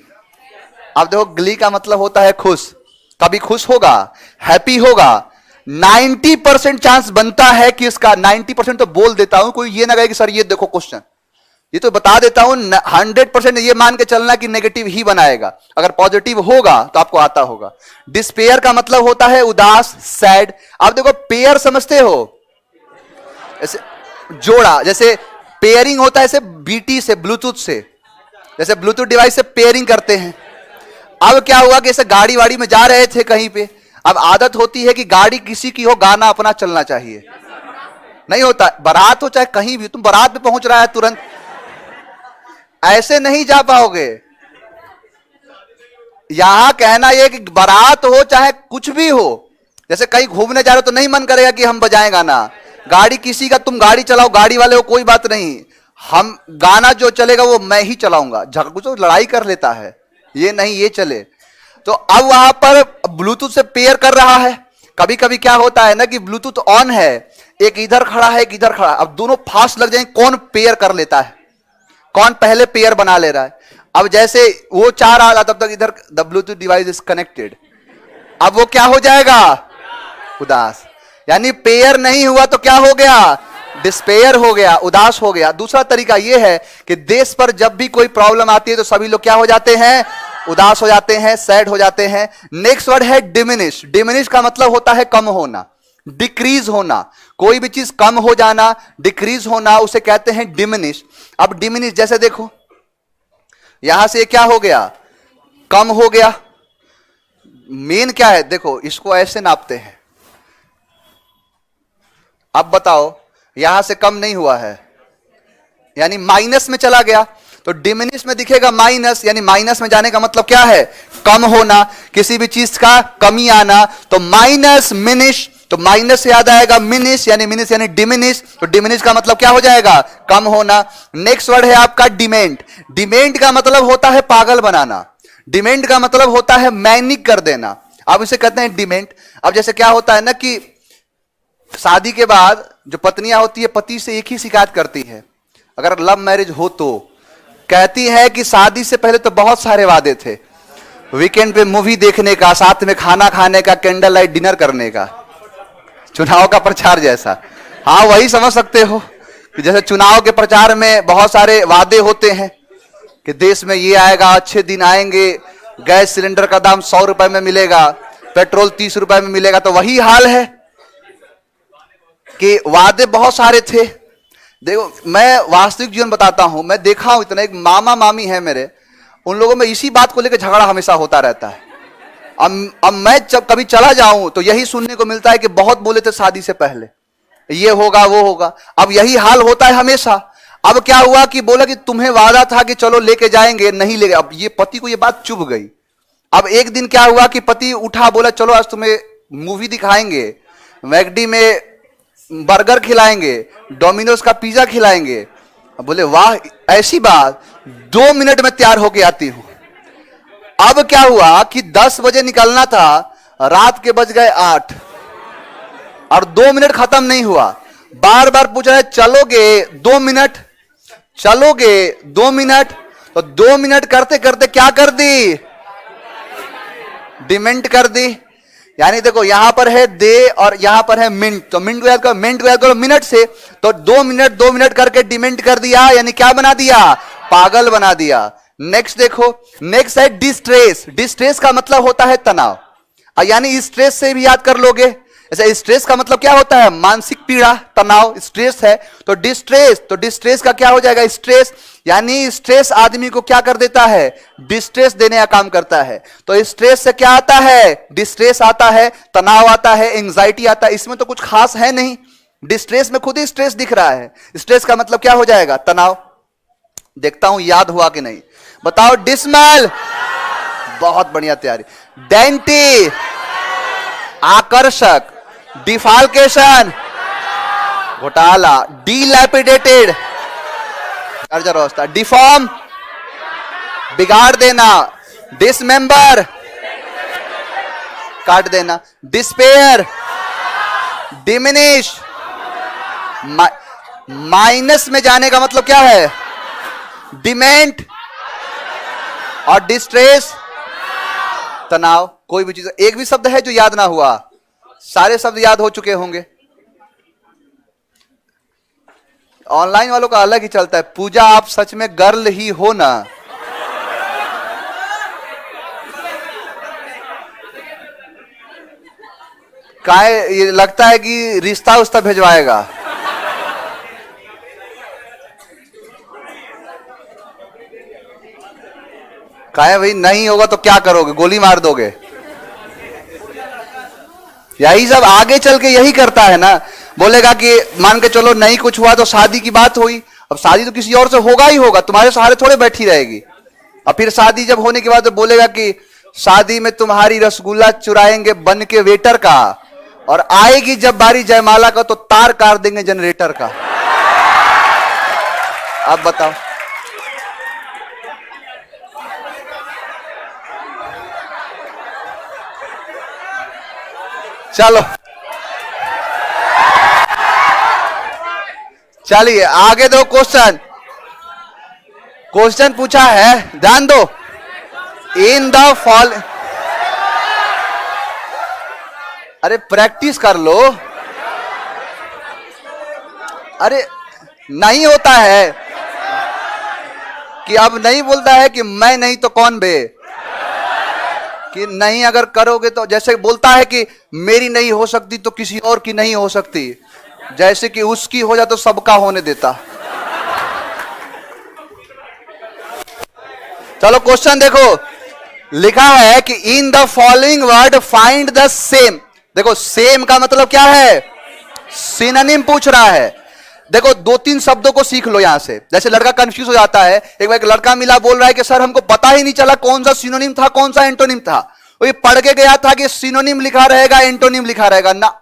अब देखो ग्ली का मतलब होता है खुश, कभी खुश होगा, हैप्पी होगा। 90% चांस बनता है कि इसका 90% तो बोल देता हूं, कोई ये ना कहे कि सर ये देखो क्वेश्चन, ये तो बता देता हूं 100% ये मान के चलना कि नेगेटिव ही बनाएगा। अगर पॉजिटिव होगा तो आपको आता होगा। डिस्पेयर का मतलब होता है उदास, सैड। आप देखो पेयर समझते हो, ऐसे जोड़ा, जैसे पेयरिंग होता है, ऐसे बीटी से, ब्लूटूथ से, जैसे ब्लूटूथ डिवाइस से पेयरिंग करते हैं। अब क्या हुआ कि ऐसे गाड़ी वाड़ी में जा रहे थे कहीं पे, अब आदत होती है कि गाड़ी किसी की हो, गाना अपना चलना चाहिए, नहीं होता। बारात हो चाहे कहीं भी, तुम बारात में पहुंच रहा है तुरंत, ऐसे नहीं जा पाओगे। यहां कहना यह कि बारात हो चाहे कुछ भी हो, जैसे कहीं घूमने जा रहे हो तो नहीं मन करेगा कि हम बजाएं गाना। गाड़ी किसी का, तुम गाड़ी चलाओ, गाड़ी वाले हो कोई बात नहीं, हम गाना जो चलेगा वो मैं ही चलाऊंगा। कुछ तो लड़ाई कर लेता है, ये नहीं ये चले। तो अब वहां पर ब्लूटूथ से पेयर कर रहा है। कभी कभी क्या होता है ना कि ब्लूटूथ ऑन है, एक इधर खड़ा है एक इधर खड़ा, अब दोनों फास्ट लग जाएंगे, कौन पेयर कर लेता है, कौन पहले पेयर बना ले रहा है। अब जैसे वो चाह रहा था तब तक इधर the Bluetooth device is connected, अब वो क्या हो जाएगा, उदास। यानी पेयर नहीं हुआ तो क्या हो गया, डिस्पेयर हो गया, उदास हो गया। दूसरा तरीका यह है कि देश पर जब भी कोई प्रॉब्लम आती है तो सभी लोग क्या हो जाते हैं, उदास हो जाते हैं, सैड हो जाते हैं। नेक्स्ट वर्ड है डिमिनिश। डिमिनिश का मतलब होता है कम होना, डिक्रीज होना। कोई भी चीज कम हो जाना, डिक्रीज होना, उसे कहते हैं डिमिनिश। अब डिमिनिश जैसे देखो, यहां से क्या हो गया, कम हो गया। मेन क्या है, देखो इसको ऐसे नापते हैं। अब बताओ, यहां से कम नहीं हुआ है, यानी माइनस में चला गया, तो डिमिनिश में दिखेगा माइनस, यानी माइनस में जाने का मतलब क्या है, कम होना, किसी भी चीज का कमी आना। तो माइनस मिनिश, तो माइनस से याद आएगा मिनिश, यानी डिमिनिश, तो डिमिनिश का मतलब क्या हो जाएगा, कम होना। नेक्स्ट वर्ड है आपका डिमेंट। डिमेंट का मतलब होता है पागल बनाना, डिमेंट का मतलब होता है मैनिक कर देना, अब इसे कहते हैं डिमेंट। अब जैसे क्या होता है ना कि शादी के बाद जो पत्नियां होती है पति से एक ही शिकायत करती है, अगर लव मैरिज हो तो कहती है कि शादी से पहले तो बहुत सारे वादे थे, वीकेंड पे मूवी देखने का, साथ में खाना खाने का, कैंडल लाइट डिनर करने का, चुनाव का प्रचार जैसा। हाँ वही समझ सकते हो कि जैसे चुनाव के प्रचार में बहुत सारे वादे होते हैं कि देश में ये आएगा, अच्छे दिन आएंगे, गैस सिलेंडर का दाम 100 रुपए में मिलेगा, पेट्रोल 30 रुपए में मिलेगा। तो वही हाल है कि वादे बहुत सारे थे। देखो मैं वास्तविक जीवन बताता हूं, मैं देखा हूं इतना, एक मामा मामी है मेरे, उन लोगों में इसी बात को लेकर झगड़ा हमेशा होता रहता है। अब मैं जब कभी चला जाऊं तो यही सुनने को मिलता है कि बहुत बोले थे शादी से पहले ये होगा वो होगा, अब यही हाल होता है हमेशा। अब क्या हुआ कि बोला कि तुम्हें वादा था कि चलो लेके जाएंगे, नहीं ले गए। अब ये पति को ये बात चुभ गई। अब एक दिन क्या हुआ कि पति उठा, बोला चलो आज तुम्हें मूवी दिखाएंगे, मैकडी में बर्गर खिलाएंगे, डोमिनोज का पिज्जा खिलाएंगे। अब बोले वाह ऐसी बात, 2 मिनट में तैयार होके आती हूं। अब क्या हुआ कि 10 बजे निकलना था, रात के बज गए 8 और 2 मिनट खत्म नहीं हुआ। बार बार पूछ रहे चलोगे 2 मिनट, चलोगे 2 मिनट। तो 2 मिनट करते करते क्या कर दी, डिमेंट कर दी। यानी देखो यहां पर है दे और यहां पर है मिनट, तो मिनट को याद करो, मिनट को याद करो मिनट से, तो 2 मिनट करके डिमेंट कर दिया, यानी क्या बना दिया, पागल बना दिया। नेक्स्ट देखो, नेक्स्ट है डिस्ट्रेस। डिस्ट्रेस का मतलब होता है तनाव, यानी स्ट्रेस से भी याद कर लोगे। ऐसे स्ट्रेस का मतलब क्या होता है, मानसिक पीड़ा, तनाव, स्ट्रेस है। तो डिस्ट्रेस का क्या हो जाएगा, स्ट्रेस। यानी स्ट्रेस आदमी को क्या कर देता है, डिस्ट्रेस देने का काम करता है। तो स्ट्रेस से क्या आता है, डिस्ट्रेस आता है, तनाव आता है, एंजाइटी आता है। इसमें तो कुछ खास है नहीं, डिस्ट्रेस में खुद ही स्ट्रेस दिख रहा है। स्ट्रेस का मतलब क्या हो जाएगा, तनाव। देखता हूं याद हुआ कि नहीं, बताओ। डिसमल, बहुत बढ़िया तैयारी। डेंटी, आकर्षक। डिफाल्केशन, घोटाला। डिलैपिडेटेड, अर्जर अवस्था। डिफॉर्म, बिगाड़ देना। डिसमेंबर, काट देना। Despair, diminish. माइनस में जाने का मतलब क्या है, डिमेंट। और डिस्ट्रेस, तनाव। कोई भी चीज, एक भी शब्द है जो याद ना हुआ, सारे शब्द याद हो चुके होंगे। ऑनलाइन वालों का अलग ही चलता है। पूजा आप सच में गर्ल ही हो ना, काहे ये लगता है कि रिश्ता उस्ता भिजवाएगा। काहे भाई, नहीं होगा तो क्या करोगे, गोली मार दोगे। यही सब आगे चल के यही करता है ना। बोलेगा कि मान के चलो नहीं कुछ हुआ तो शादी की बात हुई, अब शादी तो किसी और से होगा ही होगा, तुम्हारे सहारे थोड़े बैठी रहेगी। और फिर शादी जब होने के बाद तो बोलेगा कि शादी में तुम्हारी रसगुल्ला चुराएंगे बन के वेटर का, और आएगी जब बारी जयमाला का तो तार काट देंगे जनरेटर का। अब बताओ, चलो चलिए आगे दो क्वेश्चन। क्वेश्चन पूछा है, ध्यान दो। इन द फॉल, अरे प्रैक्टिस कर लो। अरे नहीं होता है कि अब नहीं बोलता है कि मैं नहीं तो कौन बे, कि नहीं अगर करोगे तो, जैसे बोलता है कि मेरी नहीं हो सकती तो किसी और की नहीं हो सकती, जैसे कि उसकी हो जाए तो सबका होने देता। चलो क्वेश्चन देखो, लिखा है कि in the following word find the same. देखो सेम का मतलब क्या है, सिनोनिम पूछ रहा है। देखो दो तीन शब्दों को सीख लो यहां से। जैसे लड़का कंफ्यूज हो जाता है, एक बार एक लड़का मिला बोल रहा है कि सर हमको पता ही नहीं चला कौन सा सिनोनिम था कौन सा एंटोनिम था। वो पढ़ के गया था कि सिनोनिम लिखा रहेगा एंटोनिम लिखा रहेगा, ना,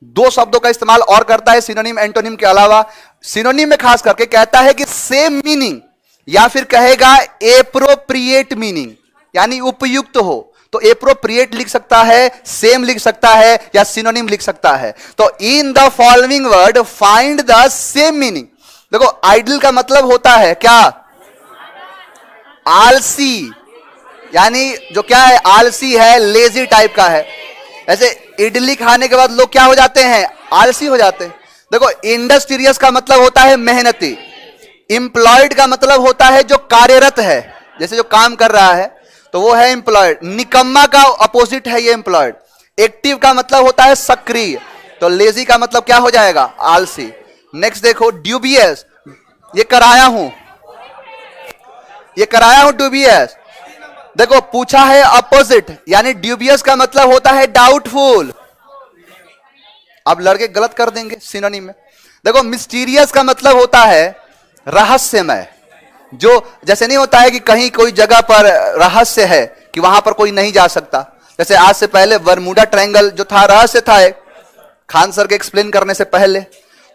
दो शब्दों का इस्तेमाल और करता है सिनोनिम एंटोनिम के अलावा। सिनोनिम में खास करके कहता है कि सेम मीनिंग, या फिर कहेगा एप्रोप्रिएट मीनिंग, यानी उपयुक्त हो। तो एप्रोप्रिएट लिख सकता है, सेम लिख सकता है, या सिनोनिम लिख सकता है। तो इन the following word find the same meaning. देखो आइडल का मतलब होता है क्या, आलसी, यानी जो क्या है आलसी है, लेजी टाइप का है। ऐसे इडली खाने के बाद लोग क्या हो जाते हैं, आलसी हो जाते हैं। देखो इंडस्ट्रियस का मतलब होता है मेहनती, एम्प्लॉयड का मतलब होता है जो कार्यरत है, जैसे जो काम कर रहा है तो वो है एम्प्लॉयड। निकम्मा का अपोजिट है ये एम्प्लॉयड। एक्टिव का मतलब होता है सक्रिय, तो लेजी का मतलब क्या हो जाएगा, आलसी। नेक्स्ट देखो ड्यूबियस, ये कराया हूं, ये कराया हूं ड्यूबियस। देखो पूछा है अपोजिट, यानी ड्यूबियस का मतलब होता है डाउटफुल। अब लड़के गलत कर देंगे सिनोनिम में। देखो मिस्टीरियस का मतलब होता है रहस्यमय, जो जैसे नहीं होता है कि कहीं कोई जगह पर रहस्य है कि वहां पर कोई नहीं जा सकता। जैसे आज से पहले बरमूडा ट्रायंगल जो था रहस्य था, खान सर के एक्सप्लेन करने से पहले।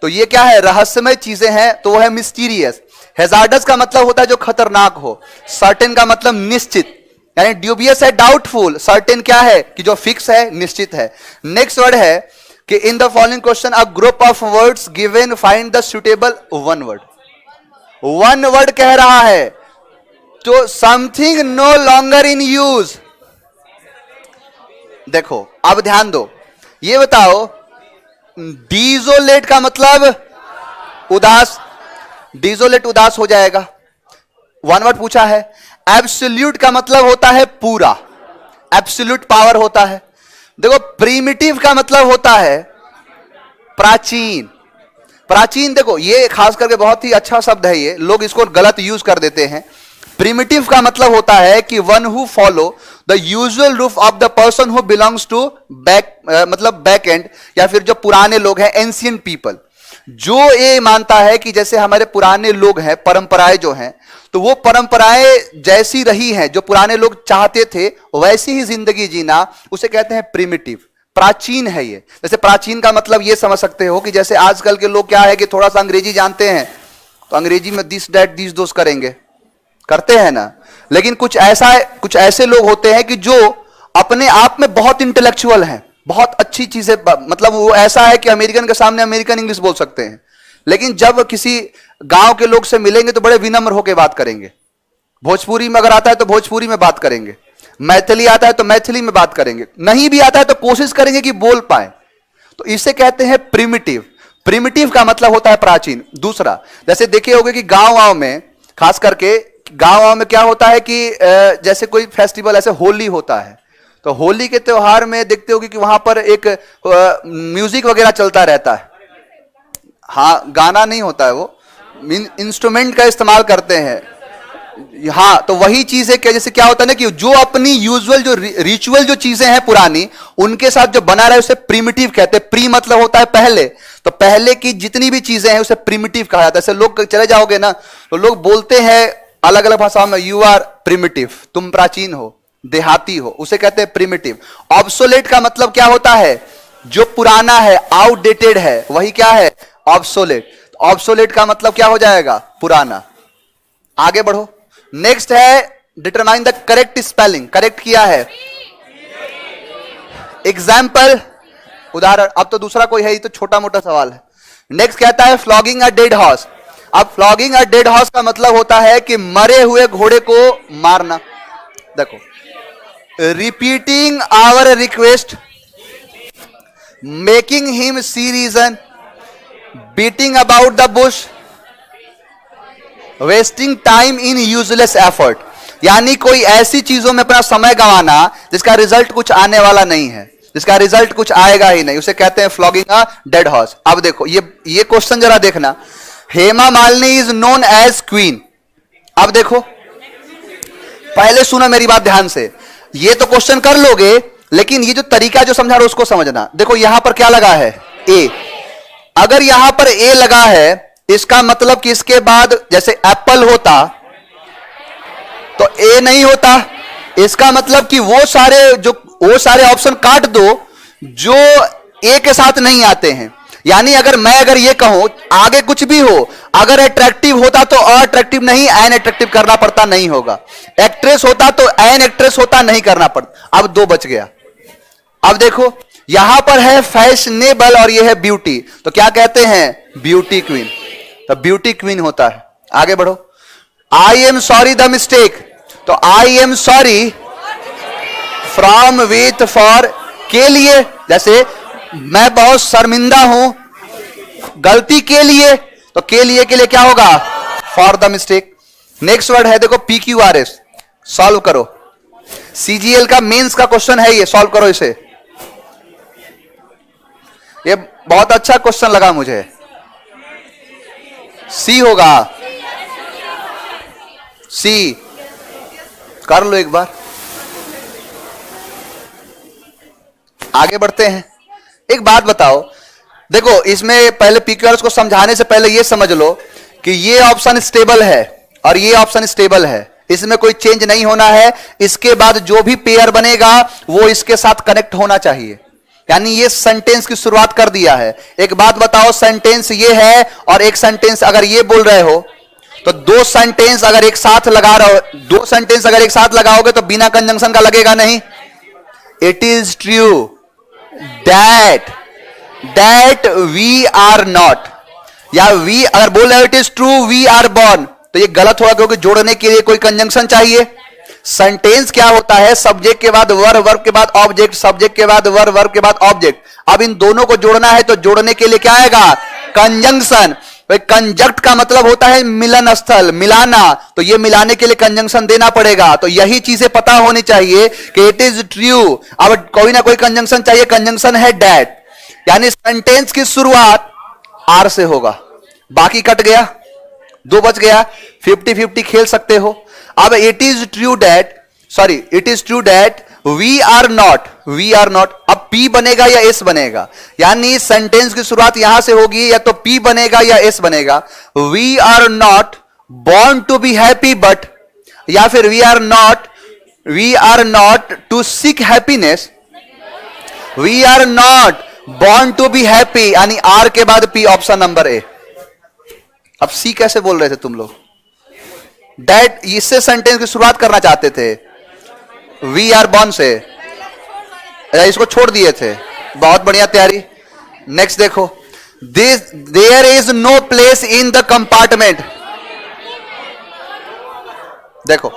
तो ये क्या है, रहस्यमय चीजें हैं, तो वो है मिस्टीरियस। हैजार्डस का मतलब होता है जो खतरनाक हो। सर्टेन का मतलब निश्चित, यानी ड्यूबियस है डाउटफुल, सर्टेन क्या है कि जो फिक्स है, निश्चित है। नेक्स्ट वर्ड है कि in the following question a group of words given find the suitable one word. One word कह रहा है तो something no longer in use. देखो अब ध्यान दो, ये बताओ डीजोलेट का मतलब उदास, डीजोलेट उदास हो जाएगा, वन वर्ड पूछा है। एब्सोल्यूट का मतलब होता है पूरा, एब्सोल्यूट पावर होता है। देखो प्रीमिटिव का मतलब होता है प्राचीन, प्राचीन। देखो ये खास करके बहुत ही अच्छा शब्द है, ये लोग इसको गलत यूज कर देते हैं। प्रिमिटिव का मतलब होता है कि one who follow the usual roof of the person who belongs to back, मतलब बैक एंड, या फिर जो पुराने लोग हैं, एंशियंट पीपल, जो ये मानता है कि जैसे हमारे पुराने लोग हैं, परंपराएं जो हैं, तो वो परंपराएं जैसी रही हैं, जो पुराने लोग चाहते थे वैसी ही जिंदगी जीना, उसे कहते हैं प्रिमिटिव, प्राचीन है ये। जैसे प्राचीन का मतलब ये समझ सकते हो कि जैसे आजकल के लोग क्या है कि थोड़ा सा अंग्रेजी जानते हैं तो अंग्रेजी में दिस डैट दिस दोस करेंगे, करते हैं ना। लेकिन कुछ ऐसे लोग होते हैं कि जो अपने आप में बहुत इंटेलेक्चुअल हैं, बहुत अच्छी चीजें, मतलब वो ऐसा है कि अमेरिकन के सामने अमेरिकन इंग्लिश बोल सकते हैं, लेकिन जब किसी गांव के लोग से मिलेंगे तो बड़े विनम्र होकर बात करेंगे। भोजपुरी में अगर आता है तो भोजपुरी में बात करेंगे, मैथिली आता है तो मैथिली में बात करेंगे, नहीं भी आता है तो कोशिश करेंगे कि बोल पाए। तो इसे कहते हैं प्रिमिटिव। प्रिमिटिव का मतलब होता है प्राचीन। दूसरा, जैसे देखे होंगे कि गांव में, खास करके गांव में क्या होता है कि जैसे कोई फेस्टिवल, ऐसे होली होता है, तो होली के त्योहार में देखते होगे कि वहां पर एक म्यूजिक वगैरह चलता रहता है। हाँ, गाना नहीं होता है, वो इंस्ट्रूमेंट का इस्तेमाल करते हैं। हाँ, तो वही चीज है कि जैसे क्या होता है ना कि जो अपनी यूजुअल जो रिचुअल जो चीजें हैं पुरानी, उनके साथ जो बना रहा है उसे प्रिमिटिव कहते हैं। प्री मतलब होता है पहले, तो पहले की जितनी भी चीजें हैं उसे प्रिमिटिव कहा जाता है। जैसे लोग चले जाओगे ना तो लोग बोलते हैं अलग अलग भाषाओं में, यू आर प्रिमिटिव, तुम प्राचीन हो, देहाती हो, उसे कहते हैं प्रिमिटिव। ऑब्सोलेट का मतलब क्या होता है? जो पुराना है, आउटडेटेड है, वही क्या है? ऑब्सोलेट। ऑब्सोलेट का मतलब क्या हो जाएगा? पुराना। आगे बढ़ो। नेक्स्ट है determine the correct spelling. Correct किया है। एग्जाम्पल, उदाहरण। अब तो दूसरा कोई है, ये तो छोटा मोटा सवाल है। नेक्स्ट कहता है फ्लॉगिंग अ डेड हॉर्स। अब फ्लॉगिंग अ डेड हॉर्स का मतलब होता है कि मरे हुए घोड़े को मारना। देखो, repeating our request, making him see reason, beating about the bush, wasting time in useless effort. यानी कोई ऐसी चीजों में अपना समय गंवाना जिसका रिजल्ट कुछ आने वाला नहीं है, जिसका रिजल्ट कुछ आएगा ही नहीं, उसे कहते हैं फ्लॉगिंग अ डेड हॉर्स। अब देखो ये क्वेश्चन जरा देखना। Hema Malini is known as queen. अब देखो, पहले सुनो मेरी बात ध्यान से। ये तो क्वेश्चन कर लोगे, लेकिन ये जो तरीका जो समझा रहा हूं उसको समझना। देखो यहां पर क्या लगा है? ए। अगर यहां पर ए लगा है, इसका मतलब कि इसके बाद जैसे एप्पल होता तो ए नहीं होता। इसका मतलब कि वो सारे ऑप्शन काट दो जो ए के साथ नहीं आते हैं। यानी अगर ये कहूं आगे कुछ भी हो, अगर अट्रैक्टिव होता तो अट्रैक्टिव नहीं, एन अट्रैक्टिव करना पड़ता, नहीं होगा। एक्ट्रेस होता तो एन एक्ट्रेस होता, नहीं करना पड़ता। अब दो बच गया। अब देखो यहां पर है फैशनेबल और ये है ब्यूटी, तो क्या कहते हैं? Beauty queen. तो ब्यूटी क्वीन होता है। आगे बढ़ो। I am sorry the mistake, तो I am sorry from with for, के लिए। जैसे मैं बहुत शर्मिंदा हूं गलती के लिए, तो के लिए क्या होगा? For the mistake. Next word है देखो PQRS। सॉल्व करो। CGL का मेंस का क्वेश्चन है ये, सॉल्व करो इसे। ये बहुत अच्छा क्वेश्चन लगा मुझे। सी होगा, सी। कर लो एक बार। आगे बढ़ते हैं। एक बात बताओ, देखो इसमें पहले PQRS को समझाने से पहले यह समझ लो कि ये ऑप्शन स्टेबल है और ये ऑप्शन स्टेबल है, इसमें कोई चेंज नहीं होना है। इसके बाद जो भी पेयर बनेगा वो इसके साथ कनेक्ट होना चाहिए। यानी ये सेंटेंस की शुरुआत कर दिया है। एक बात बताओ, सेंटेंस ये है और एक सेंटेंस अगर ये बोल रहे हो तो दो सेंटेंस अगर एक साथ लगा रहे हो, दो सेंटेंस अगर एक साथ लगाओगे तो बिना कंजंक्शन का लगेगा नहीं। It is true that we are not, या वी अगर बोल रहे हो it is true we are born, तो ये गलत होगा क्योंकि जोड़ने के लिए कोई कंजंक्शन चाहिए। सेंटेंस क्या होता है? सब्जेक्ट के बाद वर्ब, वर्ब के बाद ऑब्जेक्ट, सब्जेक्ट के बाद वर्ब, वर्ब के बाद ऑब्जेक्ट। अब इन दोनों को जोड़ना है तो जोड़ने के लिए क्या आएगा? कंजंक्शन। कंजक्ट का मतलब होता है मिलन स्थल, मिलाना, तो ये मिलाने के लिए कंजंक्शन देना पड़ेगा। तो यही चीजें पता होनी चाहिए कि इट इज ट्रू। अब कोई ना कोई कंजंक्शन चाहिए, कंजंक्शन है दैट, यानी सेंटेंस की शुरुआत आर से होगा। बाकी कट गया, दो बच गया, 50-50 खेल सकते हो। अब it is true that we are not. अब P बनेगा या S बनेगा, यानी सेंटेंस की शुरुआत यहां से होगी, या तो P बनेगा या S बनेगा। We are not born to be happy but, या फिर we are not to seek happiness, we are not born to be happy, यानी R के बाद P, ऑप्शन नंबर A। अब C कैसे बोल रहे थे तुम लोग? दैट, इससे सेंटेंस की शुरुआत करना चाहते थे, वी आर बॉर्न से, इसको छोड़ दिए थे। बहुत बढ़िया तैयारी। नेक्स्ट देखो, there is no place in the compartment. देखो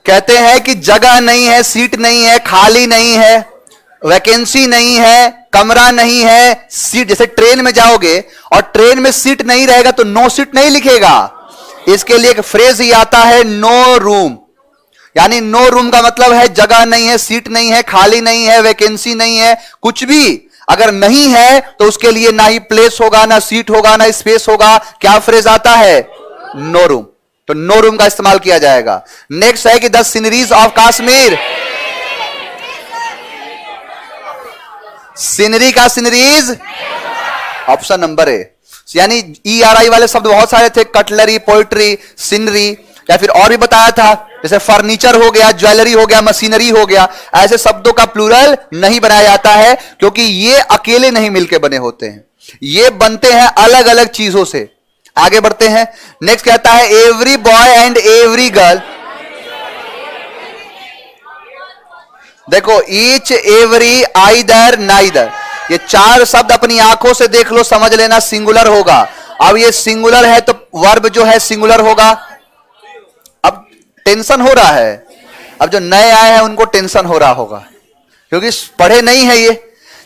कहते हैं कि जगह नहीं है, सीट नहीं है, खाली नहीं है, वैकेंसी नहीं है, कमरा नहीं है, सीट। जैसे ट्रेन में जाओगे और ट्रेन में सीट नहीं रहेगा तो नो सीट नहीं लिखेगा। इसके लिए एक फ्रेज ही आता है नो रूम, यानी नो रूम का मतलब है जगह नहीं है, सीट नहीं है, खाली नहीं है, वैकेंसी नहीं है, कुछ भी अगर नहीं है तो उसके लिए ना ही प्लेस होगा, ना सीट होगा, ना स्पेस होगा। क्या फ्रेज आता है? No room. तो नो रूम का इस्तेमाल किया जाएगा। नेक्स्ट है कि the sceneries of Kashmir. Scenery का सीनरीज, ऑप्शन नंबर ए। यानी ERI वाले शब्द बहुत सारे थे, कटलरी, पोइट्री, सीनरी, या फिर और भी बताया था, जैसे फर्नीचर हो गया, ज्वेलरी हो गया, मशीनरी हो गया। ऐसे शब्दों का प्लूरल नहीं बनाया जाता है, क्योंकि ये अकेले नहीं मिलकर बने होते हैं, ये बनते हैं अलग अलग चीजों से। आगे बढ़ते हैं। नेक्स्ट कहता है every boy and every girl. देखो ईच, एवरी, आइदर, नाइदर, ये चार शब्द अपनी आंखों से देख लो, समझ लेना सिंगुलर होगा। अब ये सिंगुलर है तो वर्ब जो है सिंगुलर होगा। अब टेंशन हो रहा है, अब जो नए आए हैं उनको टेंशन हो रहा होगा, क्योंकि पढ़े नहीं है ये।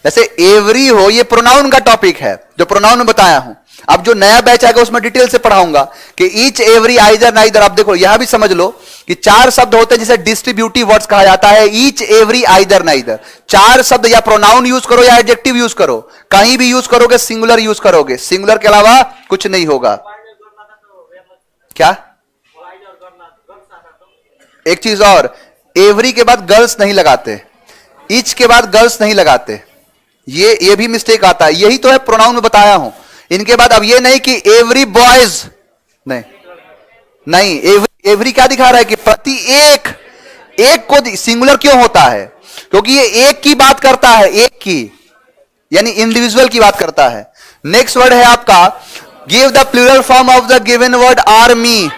जैसे एवरी हो, ये प्रोनाउन का टॉपिक है, जो प्रोनाउन में बताया हूं। अब जो नया बैच आएगा उसमें डिटेल से पढ़ाऊंगा कि ईच, एवरी, आइदर, नाइदर। अब देखो यहां भी समझ लो कि चार शब्द होते हैं जिसे डिस्ट्रीब्यूटिव वर्ड्स कहा जाता है। ईच, एवरी, आइदर, नाइदर, चार शब्द या प्रोनाउन यूज करो या एडजेक्टिव यूज करो, कहीं भी यूज करोगे सिंगुलर यूज करोगे, सिंगुलर के अलावा कुछ नहीं होगा। क्या? एक चीज और, एवरी के बाद गर्ल्स नहीं लगाते, ईच के बाद गर्ल्स नहीं लगाते, ये भी मिस्टेक आता है। यही तो है प्रोनाउन में बताया हूं। इनके बाद अब ये नहीं कि एवरी बॉयज, नहीं, एवरी क्या दिखा रहा है कि प्रति एक, एक को सिंगुलर क्यों होता है? क्योंकि ये एक की बात करता है, एक की, यानी इंडिविजुअल की बात करता है। नेक्स्ट वर्ड है आपका give the plural form of the given word army.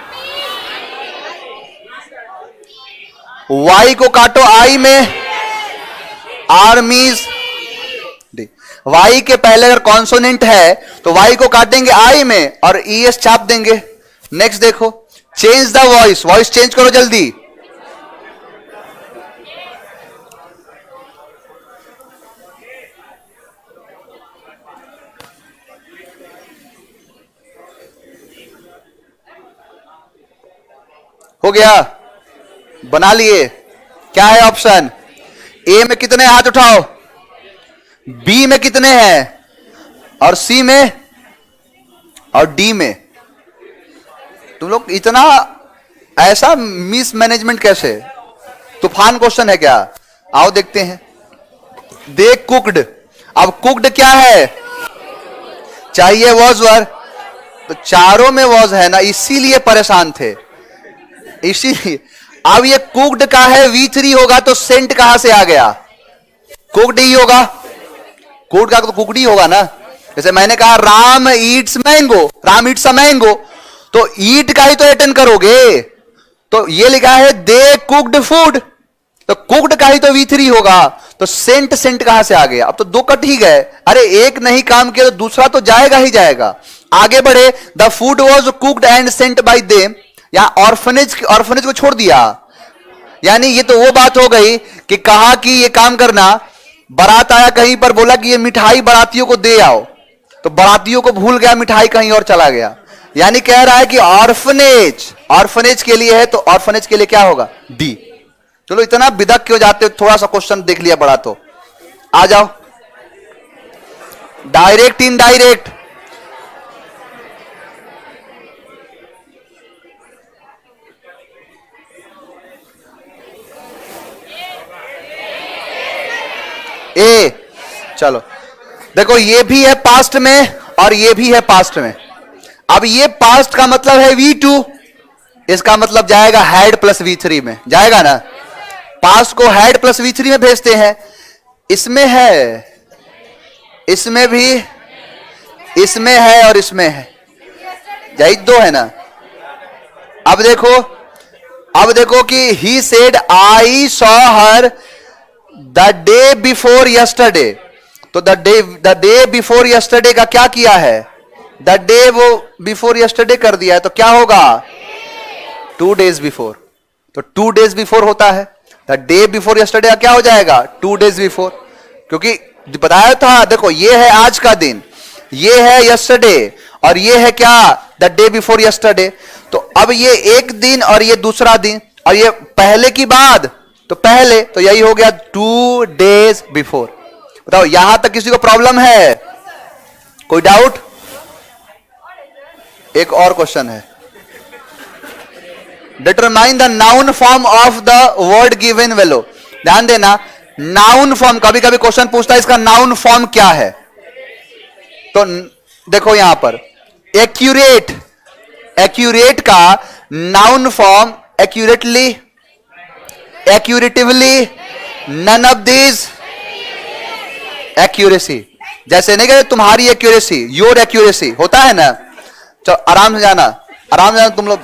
Y को काटो आई में, आर्मीज। वाई के पहले अगर कॉन्सोनेंट है तो वाई को काटेंगे आई में और ES छाप देंगे। नेक्स्ट देखो, change the voice, voice change करो जल्दी। हो गया, बना लिए। क्या है ऑप्शन? ए में कितने, हाथ उठाओ। बी में कितने हैं, और सी में, और डी में। तुम लोग इतना ऐसा मिस मैनेजमेंट कैसे? तूफान क्वेश्चन है क्या? आओ देखते हैं। दे कुक्ड, अब कुक्ड क्या है? चाहिए वॉज वर, तो चारों में वॉज है ना, इसीलिए परेशान थे, इसीलिए। अब ये कुक्ड का है, V3 होगा तो सेंट कहां से आ गया? कुक्ड ही होगा, कुक्ड का तो कुक्ड ही होगा ना। जैसे मैंने कहा Ram Yeats mango, Ram Yeats a mango, तो ईट का ही तो अटेंड करोगे। तो ये लिखा है दे कुक्ड फूड, तो कुक्ड का ही तो V3 होगा, तो सेंट, सेंट कहां से आ गया? अब तो दो कट ही गए। अरे एक नहीं काम किया तो दूसरा तो जाएगा ही जाएगा। आगे बढ़े, the food was cooked and Saint by them. यहां ऑर्फनेज, ऑर्फनेज को छोड़ दिया, यानी ये तो वो बात हो गई कि कहा कि ये काम करना, बारात आया कहीं पर, बोला कि ये मिठाई बारातियों को दे आओ, तो बारातियों को भूल गया, मिठाई कहीं और चला गया। यानी कह रहा है कि ऑर्फनेज, ऑर्फनेज के लिए है, तो ऑर्फनेज के लिए क्या होगा? डी। चलो इतना बिदक क्यों जाते हो, थोड़ा सा क्वेश्चन देख लिया बड़ा तो आ जाओ। डायरेक्ट, इनडायरेक्ट, ए। चलो देखो, ये भी है पास्ट में और ये भी है पास्ट में। अब ये पास्ट का मतलब है V2, इसका मतलब जाएगा हैड प्लस V3 में, जाएगा ना। पास्ट को हैड प्लस V3 में भेजते हैं। इसमें है, इसमें भी, इसमें है और इसमें है, यही दो है ना। अब देखो, अब देखो कि he said I saw her the day before yesterday, तो द डे बिफोर यस्टरडे का क्या किया है? द डे वो बिफोर यस्टरडे कर दिया है, तो क्या होगा? 2 days बिफोर, तो 2 days बिफोर होता है। द डे बिफोर यस्टरडे क्या हो जाएगा? 2 days बिफोर, क्योंकि बताया था। देखो ये है आज का दिन, ये है यस्टरडे, और ये है क्या? The day before yesterday. तो अब ये एक दिन और ये दूसरा दिन, और ये पहले की बाद, तो पहले, तो यही हो गया 2 days बिफोर। बताओ यहां तक किसी को प्रॉब्लम है? कोई डाउट? एक और क्वेश्चन है, determine the noun form of the word given below. ध्यान देना, नाउन फॉर्म, कभी कभी क्वेश्चन पूछता है इसका नाउन फॉर्म क्या है। तो देखो यहां पर एक्यूरेट, एक्यूरेट का noun form accurately, accuratively, none of these, accuracy. जैसे नहीं कहते तुम्हारी एक्यूरेसी, योर एक्यूरेसी होता है ना। तो आराम से जाना, आराम से जाना तुम लोग